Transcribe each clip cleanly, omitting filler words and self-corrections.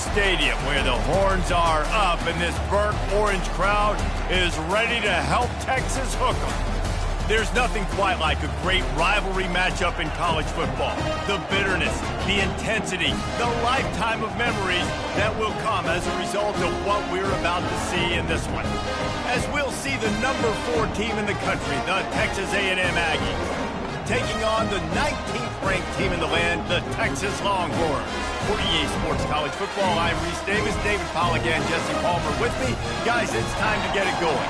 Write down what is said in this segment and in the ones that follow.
Stadium where the horns are up and this burnt orange crowd is ready to help Texas hook 'em. There's nothing quite like a great rivalry matchup in college football. The bitterness, the intensity, the lifetime of memories that will come as a result of what we're about to see in this one. As we'll see the number 4 team in the country, the Texas A&M Aggies, taking on the 19th ranked team in the land, the Texas Longhorns. For EA Sports College Football, I'm Reese Davis, David Pollack, and Jesse Palmer with me. Guys, it's time to get it going.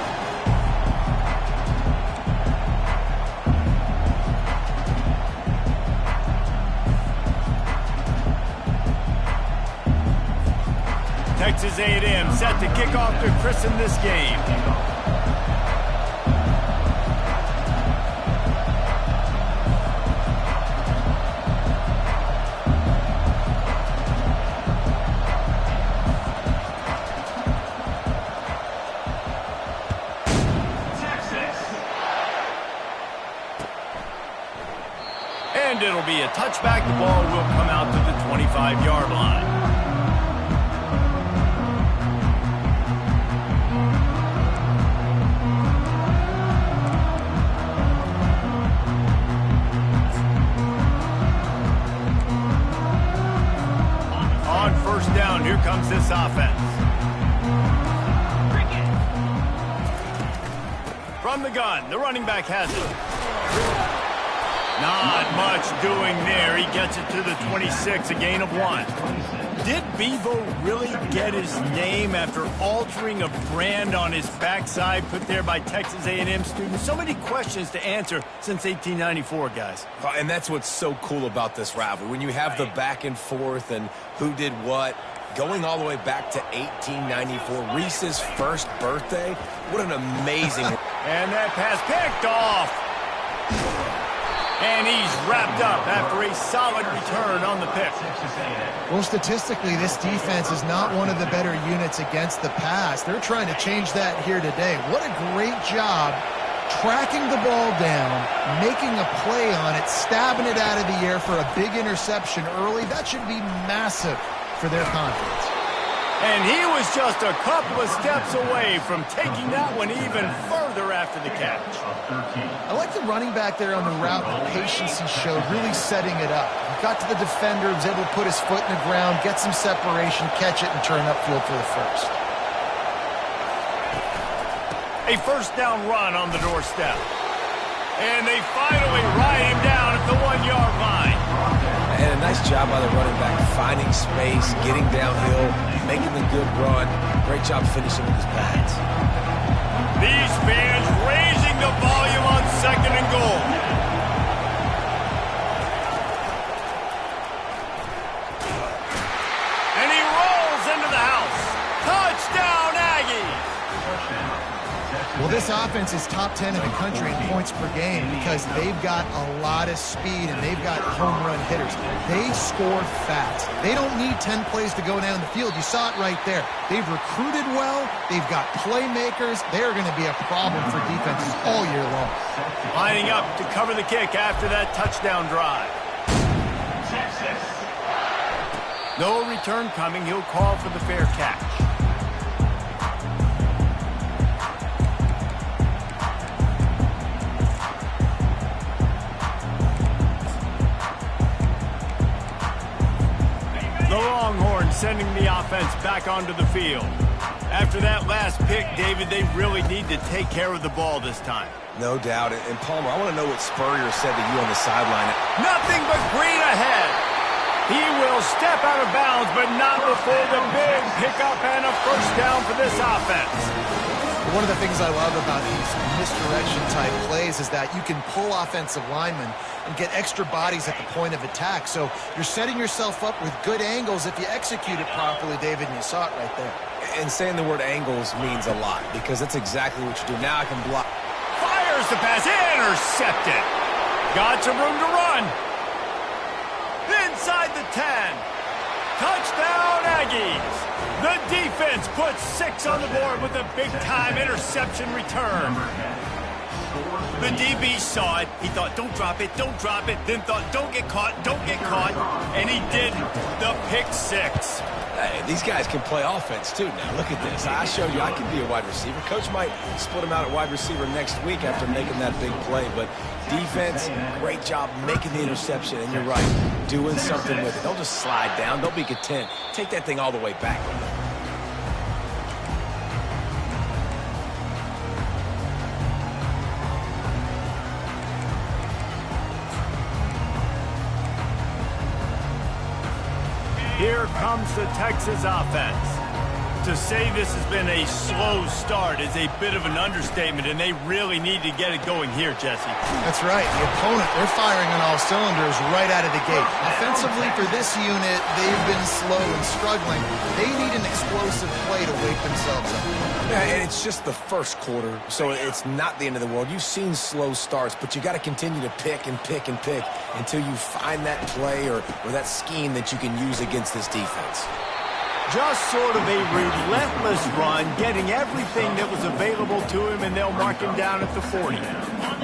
Texas A&M set to kick off to christen this game. And it'll be a touchback. The ball will come out to the 25-yard line. On first down, here comes this offense. From the gun, the running back has it. Not much doing there. He gets it to the 26, a gain of 1. Did Bevo really get his name after altering a brand on his backside put there by Texas A&M students? So many questions to answer since 1894, guys. And that's what's so cool about this rivalry. When you have the back and forth and who did what, going all the way back to 1894, Reese's first birthday. What an amazing... And that pass picked off. And he's wrapped up after a solid return on the pick. Well, statistically, this defense is not one of the better units against the pass. They're trying to change that here today. What a great job tracking the ball down, making a play on it, stabbing it out of the air for a big interception early. That should be massive for their confidence. And he was just a couple of steps away from taking that one even further after the catch. I like the running back there on the route, the patience he showed, really setting it up. He got to the defender, was able to put his foot in the ground, get some separation, catch it, and turn upfield for the first. A first down run on the doorstep. And they finally ride him down at the 1-yard line. And a nice job by the running back, finding space, getting downhill, making the good run. Great job finishing with his pads. These fans raising the volume on 2nd and goal. And he rolls into the house. Touchdown, Aggies! Well, this offense is top 10 in the country in points per game because they've got a lot of speed and they've got home run hitters. They score fast. They don't need 10 plays to go down the field. You saw it right there. They've recruited well. They've got playmakers. They're going to be a problem for defenses all year long. Lining up to cover the kick after that touchdown drive. No return coming. He'll call for the fair catch. The Longhorns sending the offense back onto the field. After that last pick, David, they really need to take care of the ball this time. No doubt. And Palmer, I want to know what Spurrier said to you on the sideline. Nothing but green ahead. He will step out of bounds, but not before the big pickup and a first down for this offense. One of the things I love about these misdirection-type plays is that you can pull offensive linemen and get extra bodies at the point of attack. So you're setting yourself up with good angles if you execute it properly, David, and you saw it right there. And saying the word angles means a lot because that's exactly what you do. Now I can block. Fires the pass, intercepted. Got some room to run. Inside the 10. Touchdown, Aggies. The defense puts 6 on the board with a big-time interception return. The DB saw it. He thought, don't drop it, don't drop it. Then thought, don't get caught, and he didn't. The pick 6. Hey, These guys can play offense, too, now. Look at this. I showed you I can be a wide receiver. Coach might split him out at wide receiver next week after making that big play. But defense, great job making the interception. And you're right, doing something with it. Don't just slide down. Don't be content. Take that thing all the way back. Here comes the Texas offense. To say this has been a slow start is a bit of an understatement, and they really need to get it going here, Jesse. That's right. The opponent, they're firing on all cylinders right out of the gate. Offensively, for this unit, they've been slow and struggling. They need an explosive play to wake themselves up. Yeah, and it's just the first quarter, so it's not the end of the world. You've seen slow starts, but you got to continue to pick and pick and pick until you find that play or that scheme that you can use against this defense. Just sort of a relentless run, getting everything that was available to him, and they'll mark him down at the 40.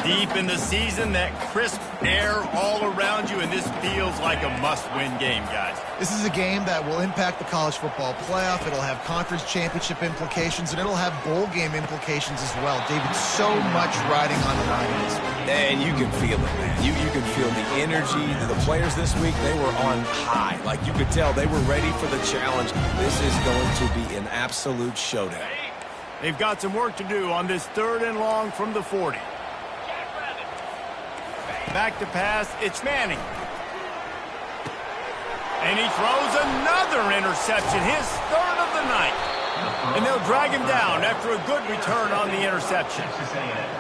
Deep in the season, that crisp air all around you, and this feels like a must-win game, guys. This is a game that will impact the college football playoff. It'll have conference championship implications, and it'll have bowl game implications as well. David, so much riding on the line in this one. And you can feel it, man. You can feel the energy. The players this week, they were on high. Like, you could tell they were ready for the challenge. This is going to be an absolute showdown. They've got some work to do on this 3rd and long from the 40. Back to pass, it's Manning. And he throws another interception, his 3rd of the night. And they'll drag him down after a good return on the interception.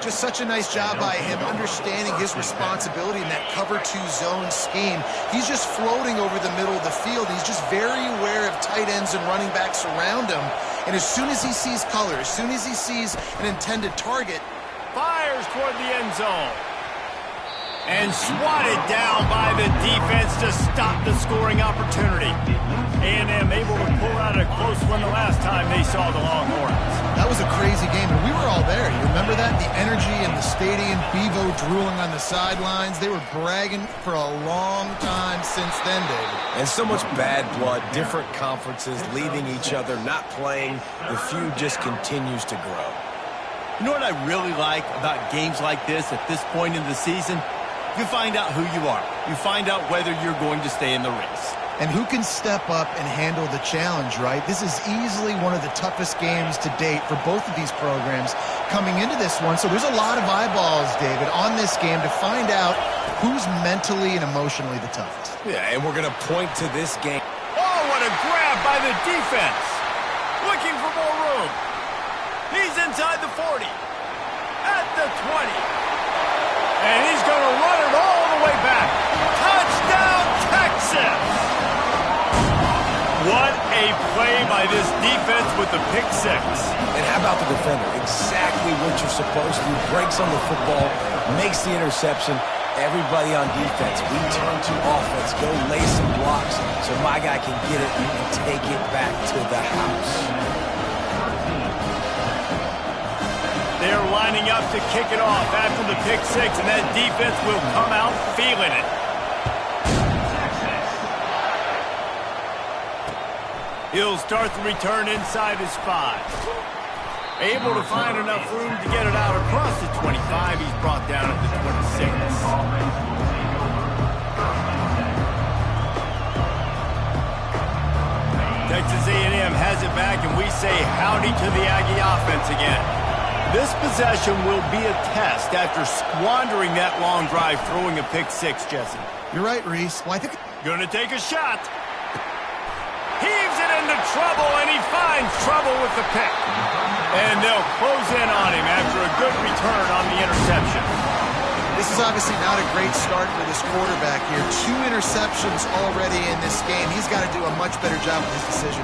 Just such a nice job by him understanding his responsibility in that cover 2 zone scheme. He's just floating over the middle of the field. He's just very aware of tight ends and running backs around him. And as soon as he sees color, as soon as he sees an intended target, fires toward the end zone. And swatted down by the defense to stop the scoring opportunity. A&M able to pull out a close one the last time they saw the Longhorns. That was a crazy game, and we were all there. You remember that? The energy in the stadium, Bevo drooling on the sidelines. They were bragging for a long time since then, David. And so much bad blood, different conferences, leaving each other, not playing. The feud just continues to grow. You know what I really like about games like this at this point in the season? You find out who you are. You find out whether you're going to stay in the race. And who can step up and handle the challenge, right? This is easily one of the toughest games to date for both of these programs coming into this one. So there's a lot of eyeballs, David, on this game to find out who's mentally and emotionally the toughest. Yeah, and we're going to point to this game. Oh, what a grab by the defense. Looking for more room. He's inside the 40. At the 20. And he's going to run it all the way back. Touchdown, Texas! What a play by this defense with the pick 6. And how about the defender? Exactly what you're supposed to do. Breaks on the football, makes the interception. Everybody on defense, we turn to offense. Go lay some blocks so my guy can get it and take it back to the house. They're lining up to kick it off after the pick 6, and that defense will come out feeling it. He'll start the return inside his 5. Able to find enough room to get it out across the 25. He's brought down at the 26. Texas A&M has it back, and we say howdy to the Aggie offense again. This possession will be a test after squandering that long drive, throwing a pick 6, Jesse. You're right, Reese. Well, I think Gonna take a shot. Heaves it into trouble, and he finds trouble with the pick. And they'll close in on him after a good return on the interception. this is obviously not a great start for this quarterback here. 2 interceptions already in this game. He's got to do a much better job with his decision.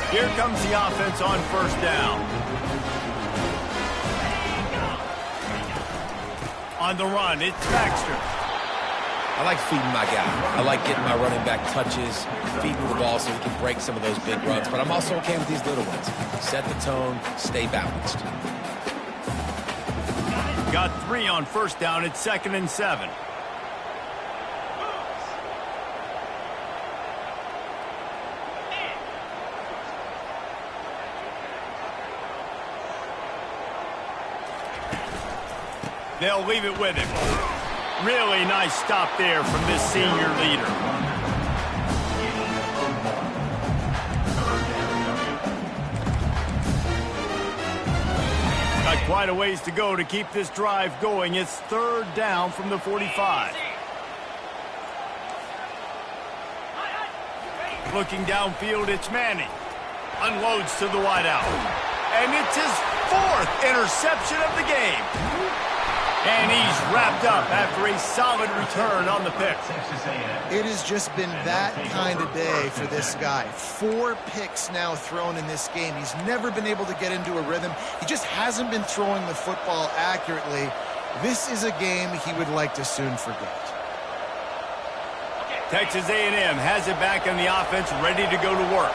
Here comes the offense on 1st down. On the run, it's Baxter. I like feeding my guy. I like getting my running back touches, feeding the ball so he can break some of those big runs. But I'm also okay with these little ones. Set the tone, stay balanced. Got 3 on 1st down. It's 2nd and 7. They'll leave it with him. Really nice stop there from this senior leader. Got quite a ways to go to keep this drive going. It's third down from the 45. Looking downfield, it's Manning. Unloads to the wideout. And it's his fourth interception of the game. And he's wrapped up after a solid return on the pick. It has just been that kind of day for this guy. 4 picks now thrown in this game. He's never been able to get into a rhythm. He just hasn't been throwing the football accurately. This is a game he would like to soon forget. Texas A&M has it back in the offense, ready to go to work.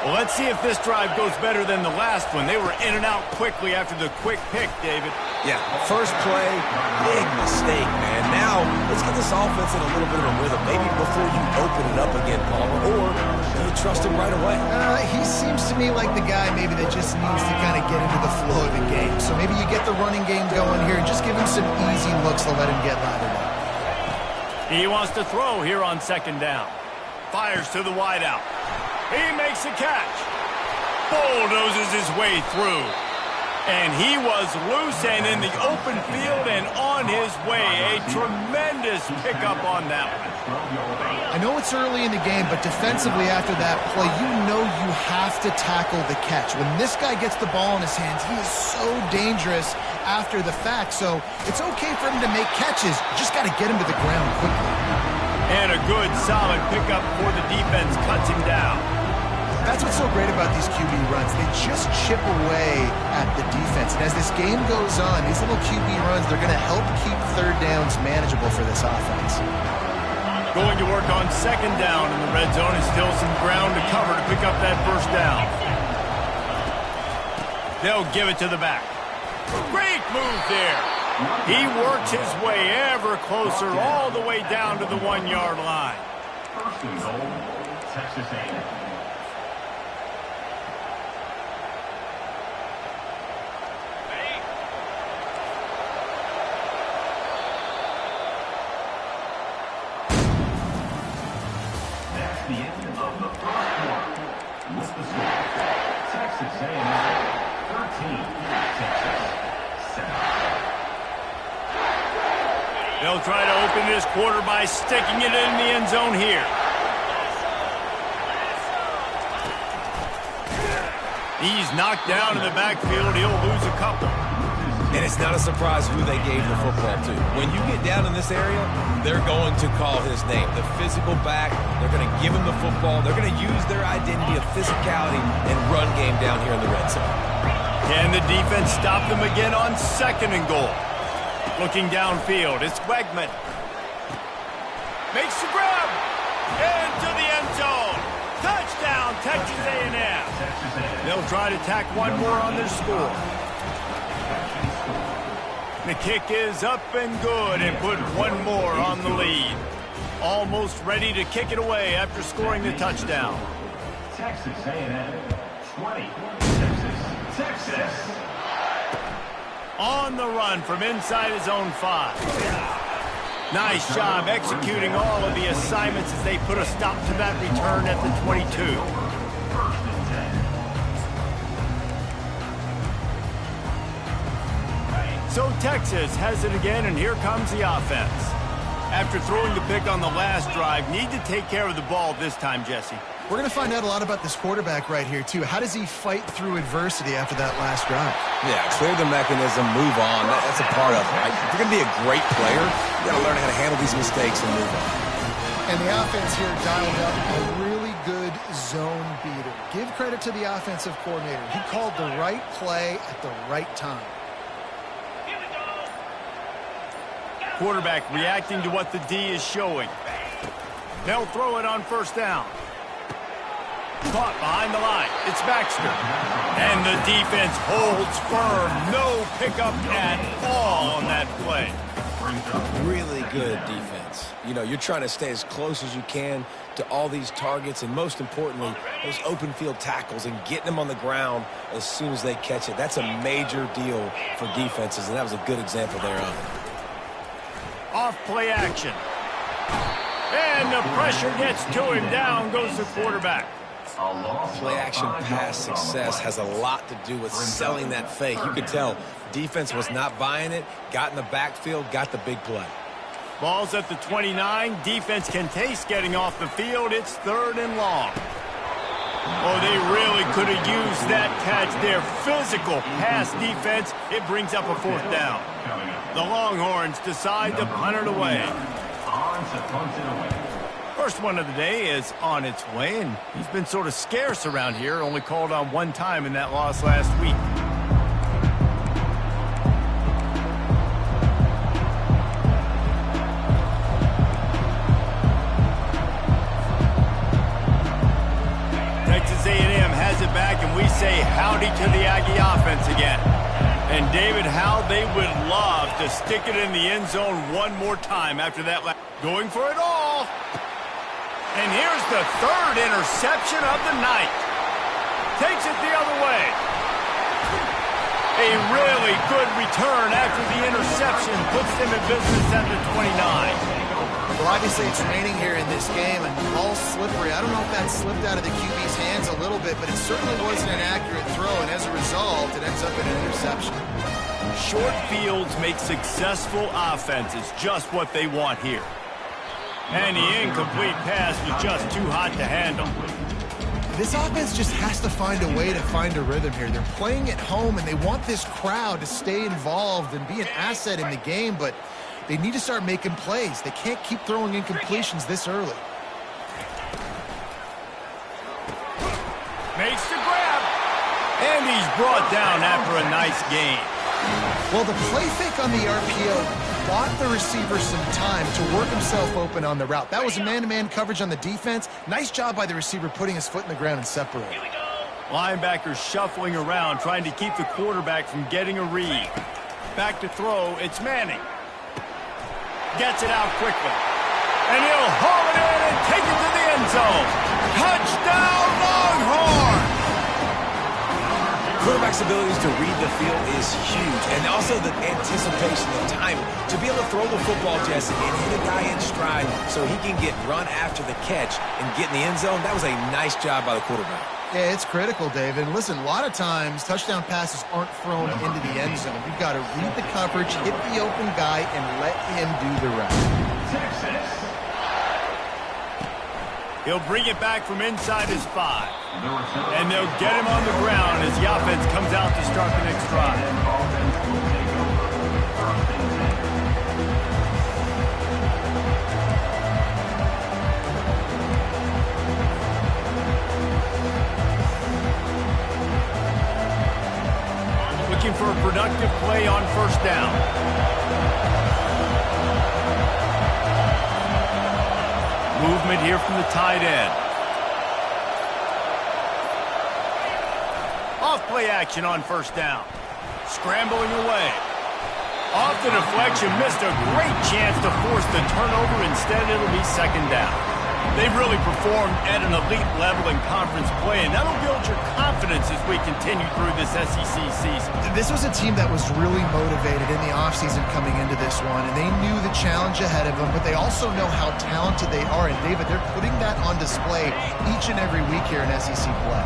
Well, let's see if this drive goes better than the last one. They were in and out quickly after the quick pick, David. Yeah, first play, big mistake, man. Now, let's get this offense in a little bit of a rhythm. Maybe before you open it up again, Palmer, or do you trust him right away? He seems to me like the guy maybe that just needs to kind of get into the flow of the game. So maybe you get the running game going here and just give him some easy looks to let him get lathered up. He wants to throw here on second down. Fires to the wideout. He makes a catch. Bulldozes his way through. And he was loose and in the open field and on his way. A tremendous pickup on that one. I know it's early in the game, but defensively after that play, you know you have to tackle the catch. When this guy gets the ball in his hands, he is so dangerous after the fact. So it's okay for him to make catches. You just got to get him to the ground quickly. And a good, solid pickup for the defense cuts him down. That's what's so great about these QB runs. They just chip away at the defense. And as this game goes on, these little QB runs, they're going to help keep third downs manageable for this offense. Going to work on second down in the red zone, and still some ground to cover to pick up that first down. They'll give it to the back. Great move there. He works his way ever closer all the way down to the 1-yard line. First and goal, Texas A&M. The end of the first quarter. With the score, Texas A&M 13, Texas 7. They'll try to open this quarter by sticking it in the end zone here. He's knocked down in the backfield. He'll lose a couple. And it's not a surprise who they gave the football to. When you get down in this area, they're going to call his name. The physical back, they're going to give him the football. They're going to use their identity of physicality and run game down here in the red zone. Can the defense stop them again on second and goal? Looking downfield, it's Wegman. Makes the grab. Into the end zone. Touchdown, Texas A&M. They'll try to tack one more on their score. The kick is up and good and put one more on the lead. Almost ready to kick it away after scoring the touchdown. Texas A&M 20, Texas. On the run from inside his own 5. Nice job executing all of the assignments as they put a stop to that return at the 22. So Texas has it again, and here comes the offense. After throwing the pick on the last drive, need to take care of the ball this time, Jesse. We're going to find out a lot about this quarterback right here, too. How does he fight through adversity after that last drive? Yeah, clear the mechanism, move on. That's a part of it, right? If you're going to be a great player, you got to learn how to handle these mistakes and move on. And the offense here dialed up a really good zone beater. Give credit to the offensive coordinator. He called the right play at the right time. Quarterback reacting to what the D is showing. They'll throw it on first down. Caught behind the line. It's Baxter. And the defense holds firm. No pickup at all on that play. Really good defense. You know, you're trying to stay as close as you can to all these targets, and most importantly, those open field tackles and getting them on the ground as soon as they catch it. That's a major deal for defenses, and that was a good example thereof. Off play action. And the pressure gets to him. Down goes the quarterback. Play action pass success has a lot to do with selling that fake. You could tell defense was not buying it, got in the backfield, got the big play. Ball's at the 29. Defense can taste getting off the field. It's 3rd and long. Oh, they really could have used that catch there. Physical pass defense. It brings up a 4th down. The Longhorns decide to punt it away. First one of the day is on its way, and he's been sort of scarce around here. Only called on 1 time in that loss last week. Texas A&M has it back, and we say howdy to the Aggie offense again. And David, how they would love to stick it in the end zone one more time after that. Going for it all. And here's the 3rd interception of the night. Takes it the other way. A really good return after the interception puts them in business at the 29. Well, obviously it's raining here in this game, and the ball's slippery. I don't know if that slipped out of the QB's hands a little bit, but it certainly wasn't an accurate throw, and as a result, it ends up in an interception. Short fields make successful offenses just what they want here. And the incomplete pass was just too hot to handle. This offense just has to find a way to find a rhythm here. They're playing at home, and they want this crowd to stay involved and be an asset in the game, but they need to start making plays. They can't keep throwing incompletions this early. Makes the grab. And he's brought down after a nice gain. Well, the play fake on the RPO bought the receiver some time to work himself open on the route. That was a man-to-man coverage on the defense. Nice job by the receiver putting his foot in the ground and separating. Linebackers shuffling around, trying to keep the quarterback from getting a read. Back to throw, it's Manning. Gets it out quickly. And he'll haul it in and take it to the end zone. Touchdown, Longhorn! Quarterback's abilities to read the field is huge, and also the anticipation, the timing. To be able to throw the football, Jesse, and hit a guy in stride so he can get run after the catch and get in the end zone, that was a nice job by the quarterback. Yeah, it's critical, David. And listen, a lot of times touchdown passes aren't thrown into the end zone. You've got to read the coverage, hit the open guy, and let him do the rest. He'll bring it back from inside his 5. And they'll get him on the ground as the offense comes out to start the next drive. Looking for a productive play on 1st down. Movement here from the tight end. Off play action on 1st down. Scrambling away. Off the deflection, missed a great chance to force the turnover. Instead, it'll be 2nd down. They've really performed at an elite level in conference play, and that'll build your confidence as we continue through this SEC season. This was a team that was really motivated in the offseason coming into this one, and they knew the challenge ahead of them, but they also know how talented they are. And, David, they're putting that on display each and every week here in SEC play.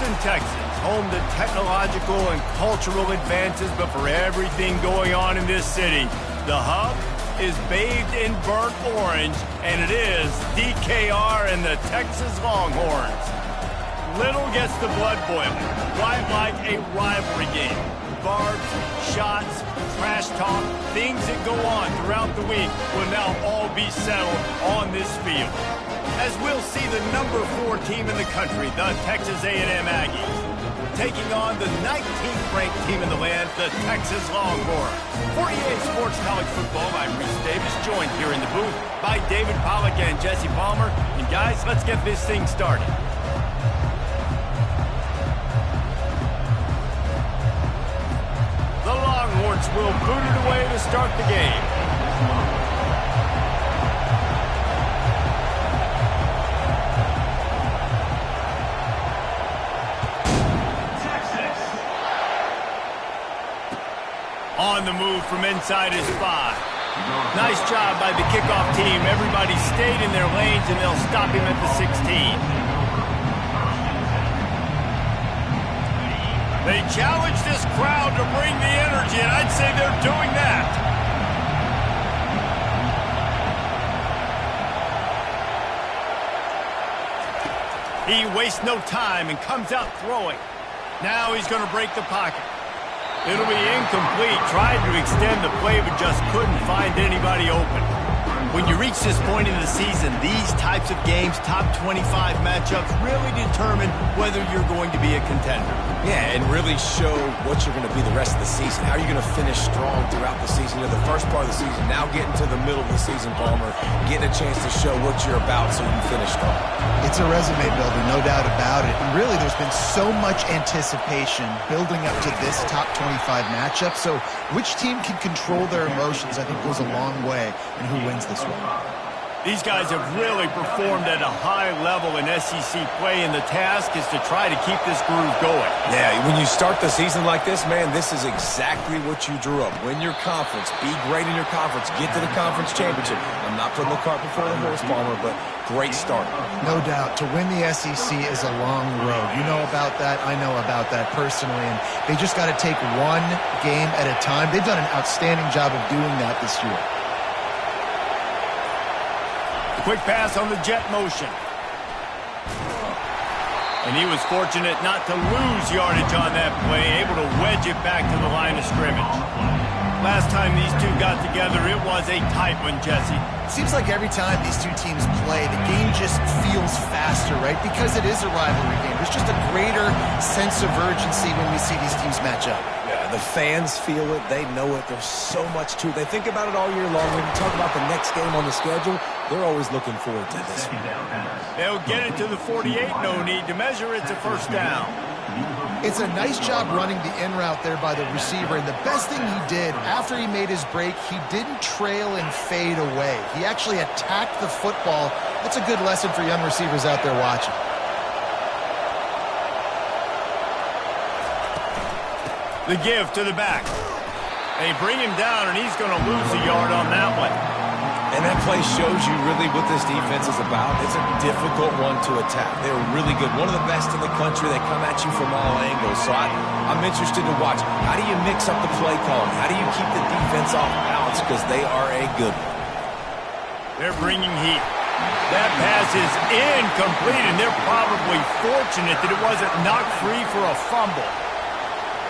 Houston, Texas, home to technological and cultural advances, but for everything going on in this city, the hub is bathed in burnt orange, and it is DKR and the Texas Longhorns. Little gets the blood boiling, right like a rivalry game. Barbs, shots, trash talk, things that go on throughout the week will now all be settled on this field. As we'll see the number 4 team in the country, the Texas A&M Aggies, taking on the 19th ranked team in the land, the Texas Longhorns. For EA Sports College Football, I'm Reese Davis, joined here in the booth by David Pollack and Jesse Palmer. And guys, let's get this thing started. The Longhorns will boot it away to start the game. On the move from inside his 5. Nice job by the kickoff team. Everybody stayed in their lanes, and they'll stop him at the 16. They challenge this crowd to bring the energy, and I'd say they're doing that. He wastes no time and comes out throwing. Now he's going to break the pocket. It'll be incomplete. Tried to extend the play, but just couldn't find anybody open. When you reach this point in the season, these types of games, top 25 matchups, really determine whether you're going to be a contender. Yeah, and really show what you're going to be the rest of the season. How are you going to finish strong throughout the season? You're the first part of the season, now getting to the middle of the season, Palmer, getting a chance to show what you're about so you can finish strong. It's a resume builder, no doubt about it. And really, there's been so much anticipation building up to this top 25 matchup. So which team can control their emotions, I think, goes a long way in who wins this one. These guys have really performed at a high level in SEC play, and the task is to try to keep this groove going. Yeah, when you start the season like this, man, this is exactly what you drew up. Win your conference, be great in your conference, get to the conference championship. I'm not putting the cart before the horse, Palmer, but great start. No doubt. To win the SEC is a long road. You know about that. I know about that personally, and they just got to take one game at a time. They've done an outstanding job of doing that this year. Quick pass on the jet motion. And he was fortunate not to lose yardage on that play, able to wedge it back to the line of scrimmage. Last time these two got together, it was a tight one, Jesse. Seems like every time these two teams play, the game just feels faster, right? Because it is a rivalry game. There's just a greater sense of urgency when we see these teams match up. Yeah, the fans feel it. They know it. There's so much to it. They think about it all year long. When you talk about the next game on the schedule, they're always looking forward to this one. They'll get it to the 48. No need to measure. It's a first down. It's a nice job running the in route there by the receiver, and the best thing he did after he made his break, he didn't trail and fade away. He actually attacked the football. That's a good lesson for young receivers out there watching. The give to the back. They bring him down, and he's going to lose a yard on that one. And that play shows you really what this defense is about. It's a difficult one to attack. They're really good. One of the best in the country. They come at you from all angles. So I'm interested to watch. How do you mix up the play calling? How do you keep the defense off balance? Because they are a good one. They're bringing heat. That pass is incomplete, and they're probably fortunate that it wasn't knocked free for a fumble.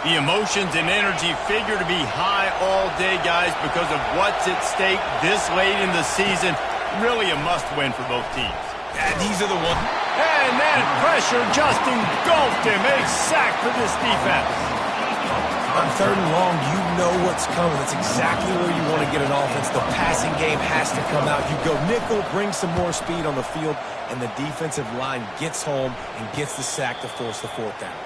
The emotions and energy figure to be high all day, guys, because of what's at stake this late in the season. Really a must-win for both teams. Yeah, these are the ones. And that pressure just engulfed him. A sack for this defense. On 3rd and long, you know what's coming. That's exactly where you want to get an offense. The passing game has to come out. You go nickel, bring some more speed on the field, and the defensive line gets home and gets the sack to force the 4th down.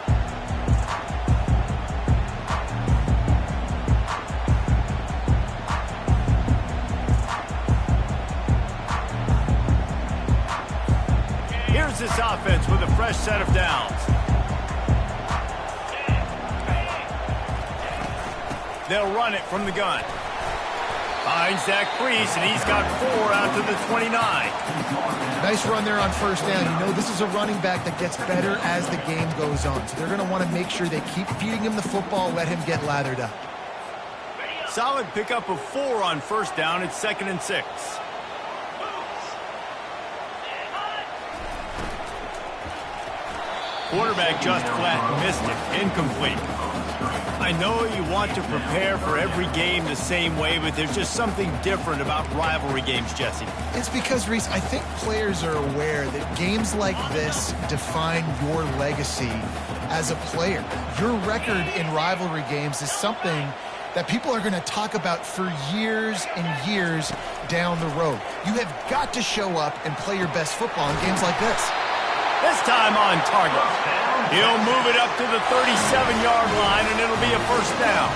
Here's this offense with a fresh set of downs. They'll run it from the gun. Finds that crease, and he's got 4 out to the 29. Nice run there on first down. You know this is a running back that gets better as the game goes on. So they're going to want to make sure they keep feeding him the football, let him get lathered up. Solid pickup of 4 on first down. It's 2nd and 6. Quarterback just flat missed it. Incomplete. I know you want to prepare for every game the same way, but there's just something different about rivalry games, Jesse. It's because, Reese, I think players are aware that games like this define your legacy as a player. Your record in rivalry games is something that people are going to talk about for years and years down the road. You have got to show up and play your best football in games like this. This time on target. He'll move it up to the 37-yard line, and it'll be a first down.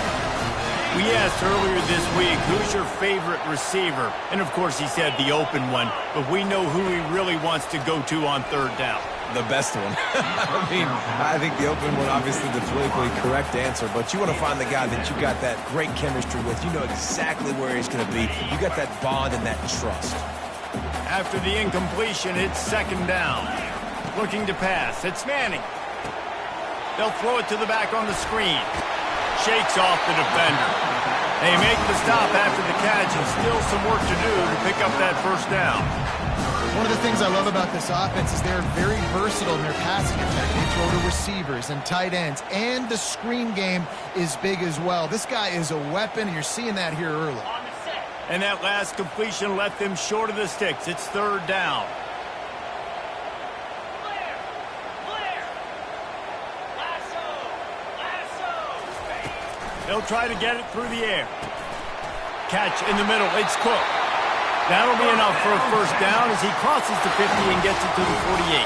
We asked earlier this week, who's your favorite receiver? And, of course, he said the open one, but we know who he really wants to go to on 3rd down. The best one. I think the open one, obviously the politically correct answer, but you want to find the guy that you got that great chemistry with. You know exactly where he's going to be. You got that bond and that trust. After the incompletion, it's 2nd down. Looking to pass. It's Manning. They'll throw it to the back on the screen. Shakes off the defender. They make the stop after the catch, and still some work to do to pick up that first down. One of the things I love about this offense is they're very versatile in their passing attack. They throw to receivers and tight ends, and the screen game is big as well. This guy is a weapon, and you're seeing that here early. And that last completion left them short of the sticks. It's 3rd down. They'll try to get it through the air. Catch in the middle. It's Cook. That'll be enough for a first down as he crosses the 50 and gets it to the 48.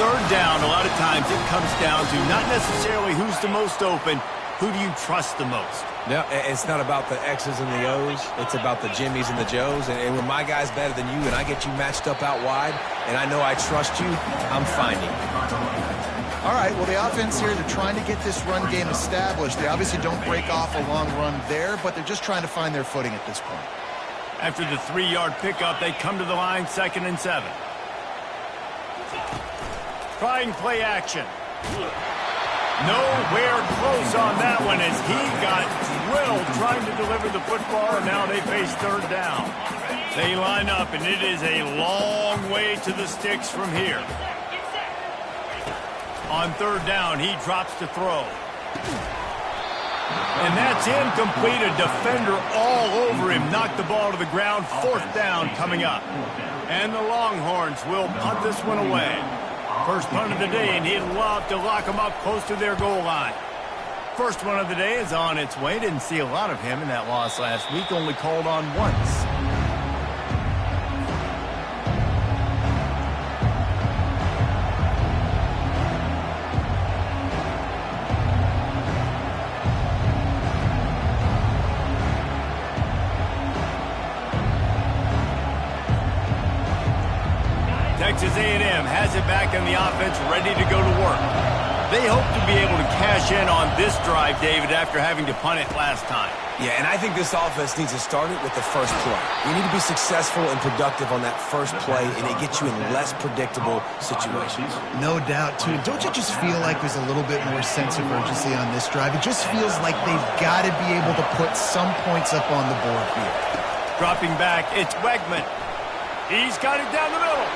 3rd down, a lot of times it comes down to not necessarily who's the most open, who do you trust the most? No, it's not about the X's and the O's. It's about the Jimmies and the Joes. And when my guy's better than you and I get you matched up out wide and I know I trust you, I'm finding. All right, well, the offense here, they're trying to get this run game established. They obviously don't break off a long run there, but they're just trying to find their footing at this point. After the 3-yard pickup, they come to the line, 2nd and 7. Trying play action. Nowhere close on that one as he got drilled trying to deliver the football, and now they face 3rd down. They line up, and it is a long way to the sticks from here. On 3rd down, he drops to throw. And that's incomplete. A defender all over him. Knocked the ball to the ground. 4th down coming up. And the Longhorns will punt this one away. First punt of the day, and he'd love to lock them up close to their goal line. First one of the day is on its way. Didn't see a lot of him in that loss last week. Only called on once. Texas A&M has it back in the offense, ready to go to work. They hope to be able to cash in on this drive, David, after having to punt it last time. Yeah, and I think this offense needs to start it with the first play. You need to be successful and productive on that first play, and it gets you in less predictable situations. No doubt, too. Don't you just feel like there's a little bit more sense of urgency on this drive? It just feels like they've got to be able to put some points up on the board here. Dropping back, it's Wegman. He's got it down the middle.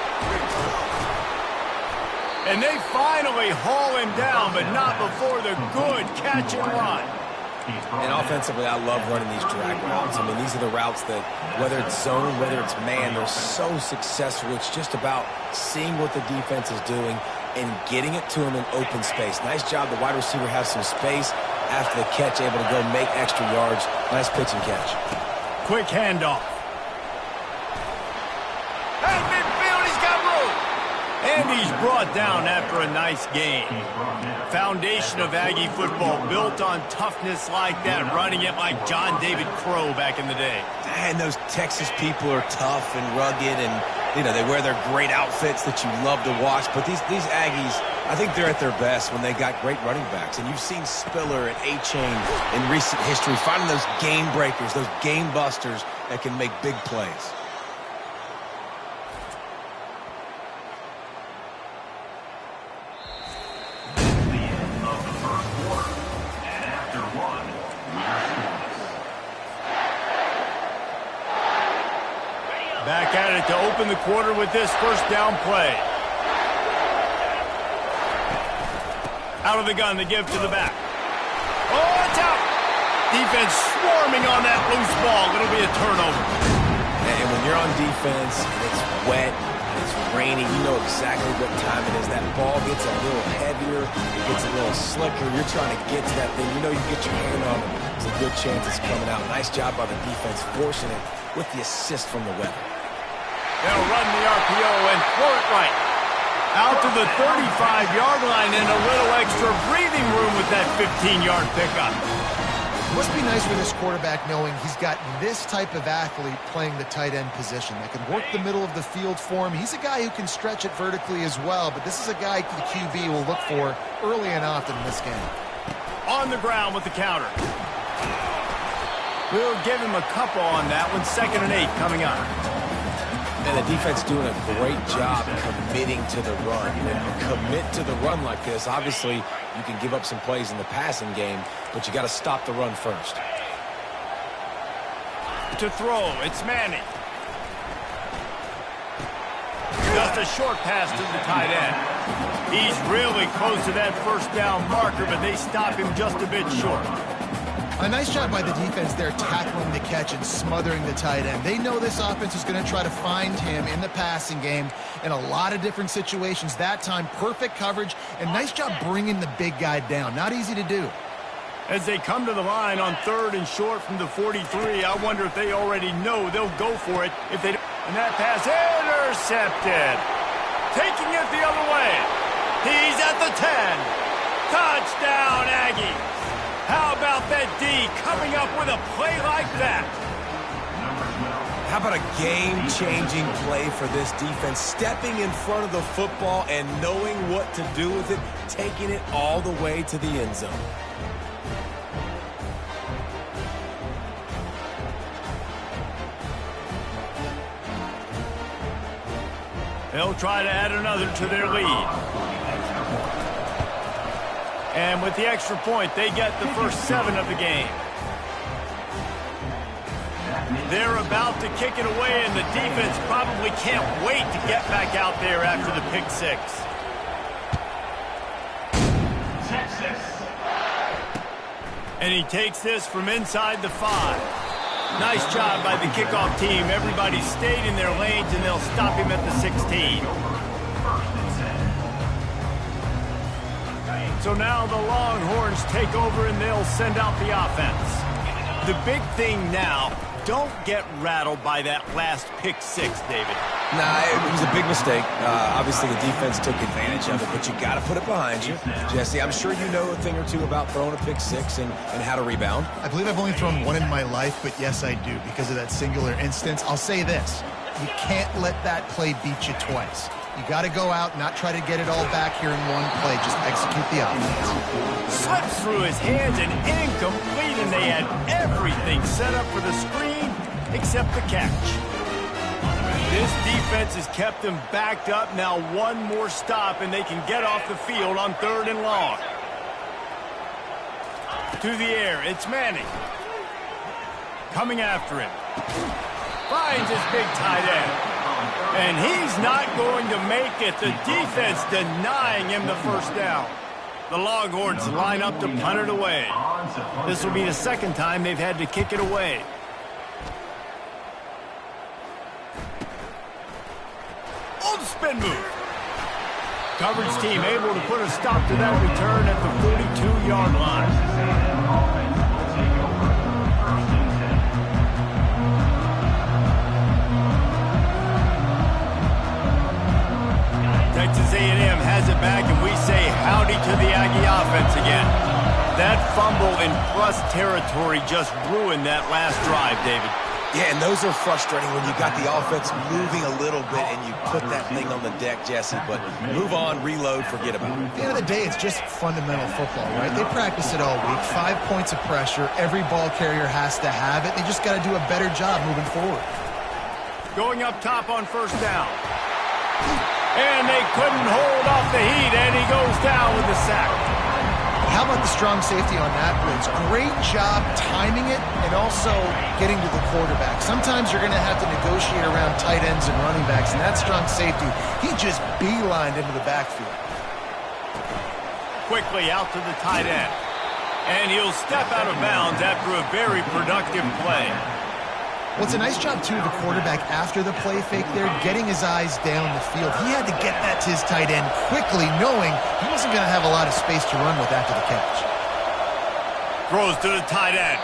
And they finally haul him down, but not before the good catch and run. And offensively, I love running these drag routes. I mean, these are the routes that, whether it's zone, whether it's man, they're so successful. It's just about seeing what the defense is doing and getting it to him in open space. Nice job. The wide receiver has some space after the catch, able to go make extra yards. Nice pitch and catch. Quick handoff. At midfield, he's got room. And he's brought down after a nice game. Foundation of Aggie football built on toughness like that, running it like John David Crow back in the day. And those Texas people are tough and rugged, and they wear their great outfits that you love to watch. But these Aggies, I think they're at their best when they got great running backs. And you've seen Spiller and A-Chain in recent history finding those game breakers, those game busters that can make big plays. Back at it to open the quarter with this first down play. Out of the gun, the give to the back. Oh, it's out! Defense swarming on that loose ball. It'll be a turnover. And when you're on defense, it's wet, it's rainy, you know exactly what time it is. That ball gets a little heavier, it gets a little slicker. You're trying to get to that thing. You know you get your hand on it. There's a good chance it's coming out. Nice job by the defense forcing it with the assist from the weather. They'll run the RPO and throw it right. Out to the 35-yard line and a little extra breathing room with that 15-yard pickup. It must be nice for this quarterback knowing he's got this type of athlete playing the tight end position that can work the middle of the field for him. He's a guy who can stretch it vertically as well, but this is a guy the QB will look for early and often in this game. On the ground with the counter. We'll give him a couple on that one. 2nd and 8 coming up. And the defense doing a great job committing to the run. When you commit to the run like this, obviously you can give up some plays in the passing game, but you got to stop the run first. To throw, it's Manning. Just a short pass to the tight end. He's really close to that first down marker, but they stop him just a bit short. A nice job by the defense there tackling the catch and smothering the tight end. They know this offense is going to try to find him in the passing game in a lot of different situations. That time, perfect coverage, and nice job bringing the big guy down. Not easy to do. As they come to the line on 3rd and short from the 43, I wonder if they already know they'll go for it if they don't. And that pass intercepted. Taking it the other way. He's at the 10. Touchdown, Aggies. How about that D coming up with a play like that? How about a game-changing play for this defense? Stepping in front of the football and knowing what to do with it, taking it all the way to the end zone. They'll try to add another to their lead. And with the extra point, they get the first 7 of the game. They're about to kick it away, and the defense probably can't wait to get back out there after the pick 6. And he takes this from inside the 5. Nice job by the kickoff team. Everybody stayed in their lanes, and they'll stop him at the 16. So now the Longhorns take over, and they'll send out the offense. The big thing now, don't get rattled by that last pick 6, David. Nah, it was a big mistake. Obviously, the defense took advantage of it, but you got to put it behind you. Jesse, I'm sure you know a thing or two about throwing a pick 6 and how to rebound. I believe I've only thrown one in my life, but yes, I do because of that singular instance. I'll say this. You can't let that play beat you twice. You got to go out, not try to get it all back here in one play. Just execute the offense. Slips through his hands and incomplete, and they had everything set up for the screen except the catch. This defense has kept them backed up. Now one more stop, and they can get off the field on 3rd and long. To the air, it's Manning. Coming after him. Finds his big tight end. And he's not going to make it. The defense denying him the first down. The Longhorns line up to punt it away. This will be the 2nd time they've had to kick it away. On the spin move. Coverage team able to put a stop to that return at the 42-yard line. Texas territory just ruined that last drive, David. Yeah, and those are frustrating when you got the offense moving a little bit and you put that thing on the deck, Jesse. But move on, reload, forget about it. At the end of the day, it's just fundamental football, right? They practice it all week. 5 points of pressure. Every ball carrier has to have it. They just got to do a better job moving forward. Going up top on first down. And they couldn't hold off the heat, and he goes down with the sack. How about the strong safety on that blitz? Great job timing it and also getting to the quarterback. Sometimes you're going to have to negotiate around tight ends and running backs, and that strong safety, he just beelined into the backfield. Quickly out to the tight end. And he'll step out of bounds after a very productive play. Well, it's a nice job, too, of the quarterback after the play fake there, getting his eyes down the field. He had to get that to his tight end quickly, knowing he wasn't going to have a lot of space to run with after the catch. Throws to the tight end.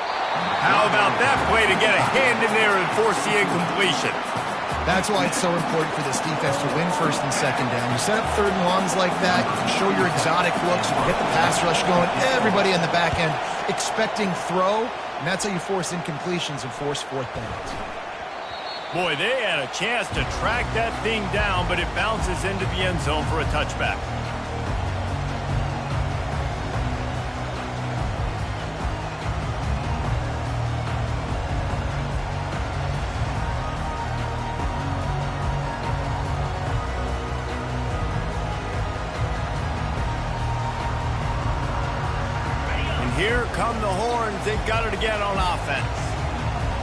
How about that play to get a hand in there and force the incompletion? That's why it's so important for this defense to win first and second down. You set up third and longs like that, you can show your exotic looks, you can get the pass rush going, everybody in the back end expecting throw, and that's how you force incompletions and force fourth downs. Boy, they had a chance to track that thing down, but it bounces into the end zone for a touchback. Here come the horns. They got it again on offense.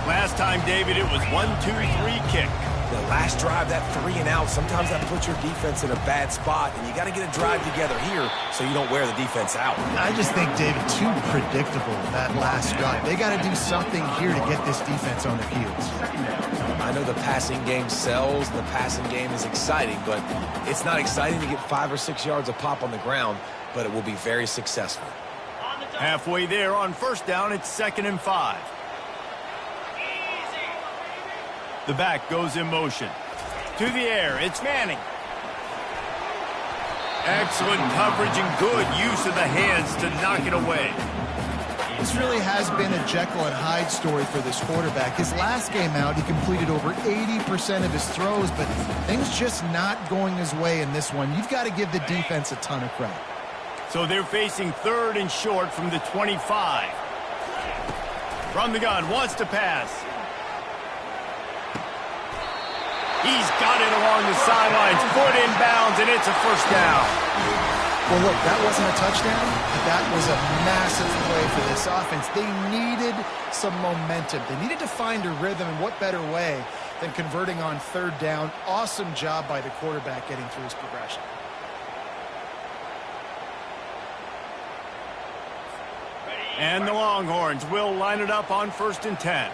Last time, David, it was 1-2-3 kick. The last drive, that 3 and out, sometimes that puts your defense in a bad spot, and you got to get a drive together here so you don't wear the defense out. I just think, David, too predictable, that last drive. They got to do something here to get this defense on their heels. I know the passing game sells, the passing game is exciting, but it's not exciting to get 5 or 6 yards a pop on the ground, but it will be very successful. Halfway there on first down, it's 2nd and 5. The back goes in motion. To the air, it's Manning. Excellent coverage and good use of the hands to knock it away. This really has been a Jekyll and Hyde story for this quarterback. His last game out, he completed over 80% of his throws, but things just not going his way in this one. You've got to give the defense a ton of credit. So they're facing 3rd and short from the 25. From the gun, wants to pass. He's got it along the sidelines, foot in bounds, and it's a first down. Well, look, that wasn't a touchdown, but that was a massive play for this offense. They needed some momentum. They needed to find a rhythm, and what better way than converting on 3rd down. Awesome job by the quarterback getting through his progression. And the Longhorns will line it up on 1st and 10.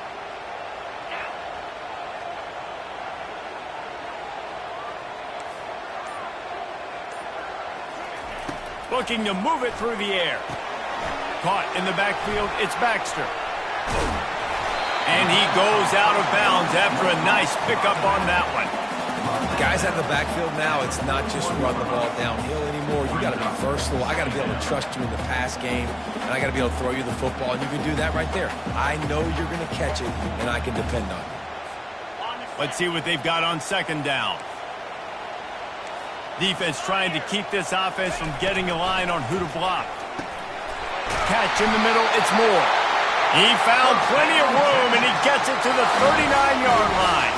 Looking to move it through the air. Caught in the backfield, it's Baxter. And he goes out of bounds after a nice pickup on that one. Guys out of the backfield now, it's not just run the ball downhill anymore. You got to be versatile. I got to be able to trust you in the pass game, and I got to be able to throw you the football, and you can do that right there. I know you're going to catch it, and I can depend on you. Let's see what they've got on 2nd down. Defense trying to keep this offense from getting a line on who to block. Catch in the middle, it's Moore. He found plenty of room, and he gets it to the 39-yard line.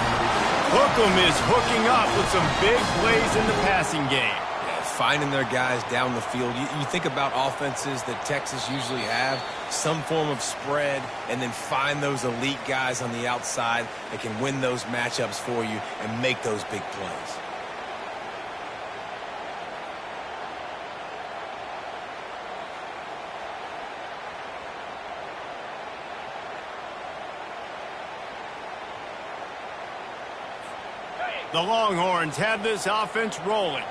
Hookem is hooking up with some big plays in the passing game. Yeah, finding their guys down the field. You think about offenses that Texas usually have, some form of spread, and then find those elite guys on the outside that can win those matchups for you and make those big plays. The Longhorns have this offense rolling.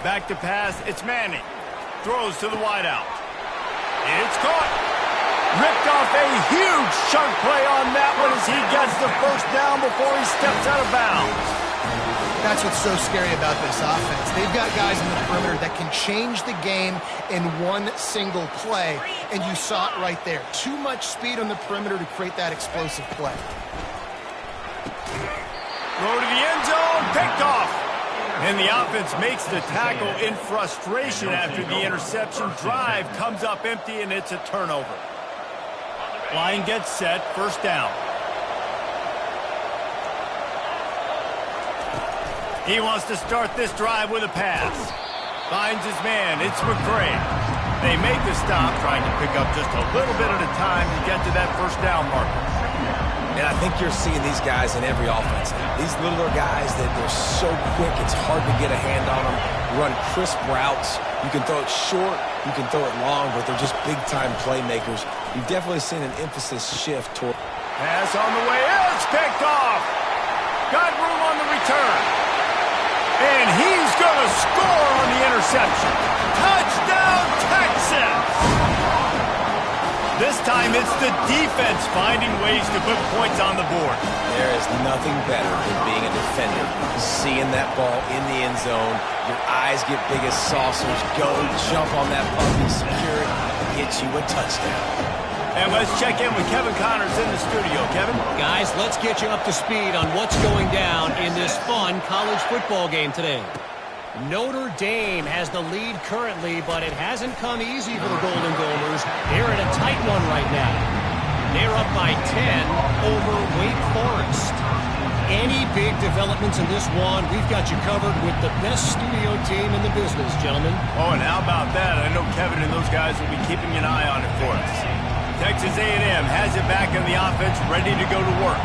Back to pass, it's Manning. Throws to the wideout. It's caught. Ripped off a huge chunk play on that one as he gets the first down before he steps out of bounds. That's what's so scary about this offense. They've got guys in the perimeter that can change the game in one single play, and you saw it right there. Too much speed on the perimeter to create that explosive play. Throw to the end zone, picked off. And the offense makes the tackle in frustration after the interception. Drive comes up empty, and it's a turnover. Line gets set, first down. He wants to start this drive with a pass. Finds his man, it's McCray. They make the stop, trying to pick up just a little bit at a time to get to that first down marker. And I think you're seeing these guys in every offense. These littler guys that they're so quick, it's hard to get a hand on them. Run crisp routes. You can throw it short, you can throw it long, but they're just big-time playmakers. You've definitely seen an emphasis shift toward... Pass on the way, it's picked off. Got room on the return. And he's going to score on the interception. Touchdown, Texas! This time it's the defense finding ways to put points on the board. There is nothing better than being a defender. Seeing that ball in the end zone, your eyes get big as saucers, go, jump on that puppy, secure it, get you a touchdown. And let's check in with Kevin Connors in the studio. Kevin? Guys, let's get you up to speed on what's going down in this fun college football game today. Notre Dame has the lead currently, but it hasn't come easy for the Golden Gophers. They're in a tight one right now. They're up by 10 over Wake Forest. Any big developments in this one, we've got you covered with the best studio team in the business, gentlemen. Oh, and how about that? I know Kevin and those guys will be keeping an eye on it for us. Texas A&M has it back in the offense, ready to go to work.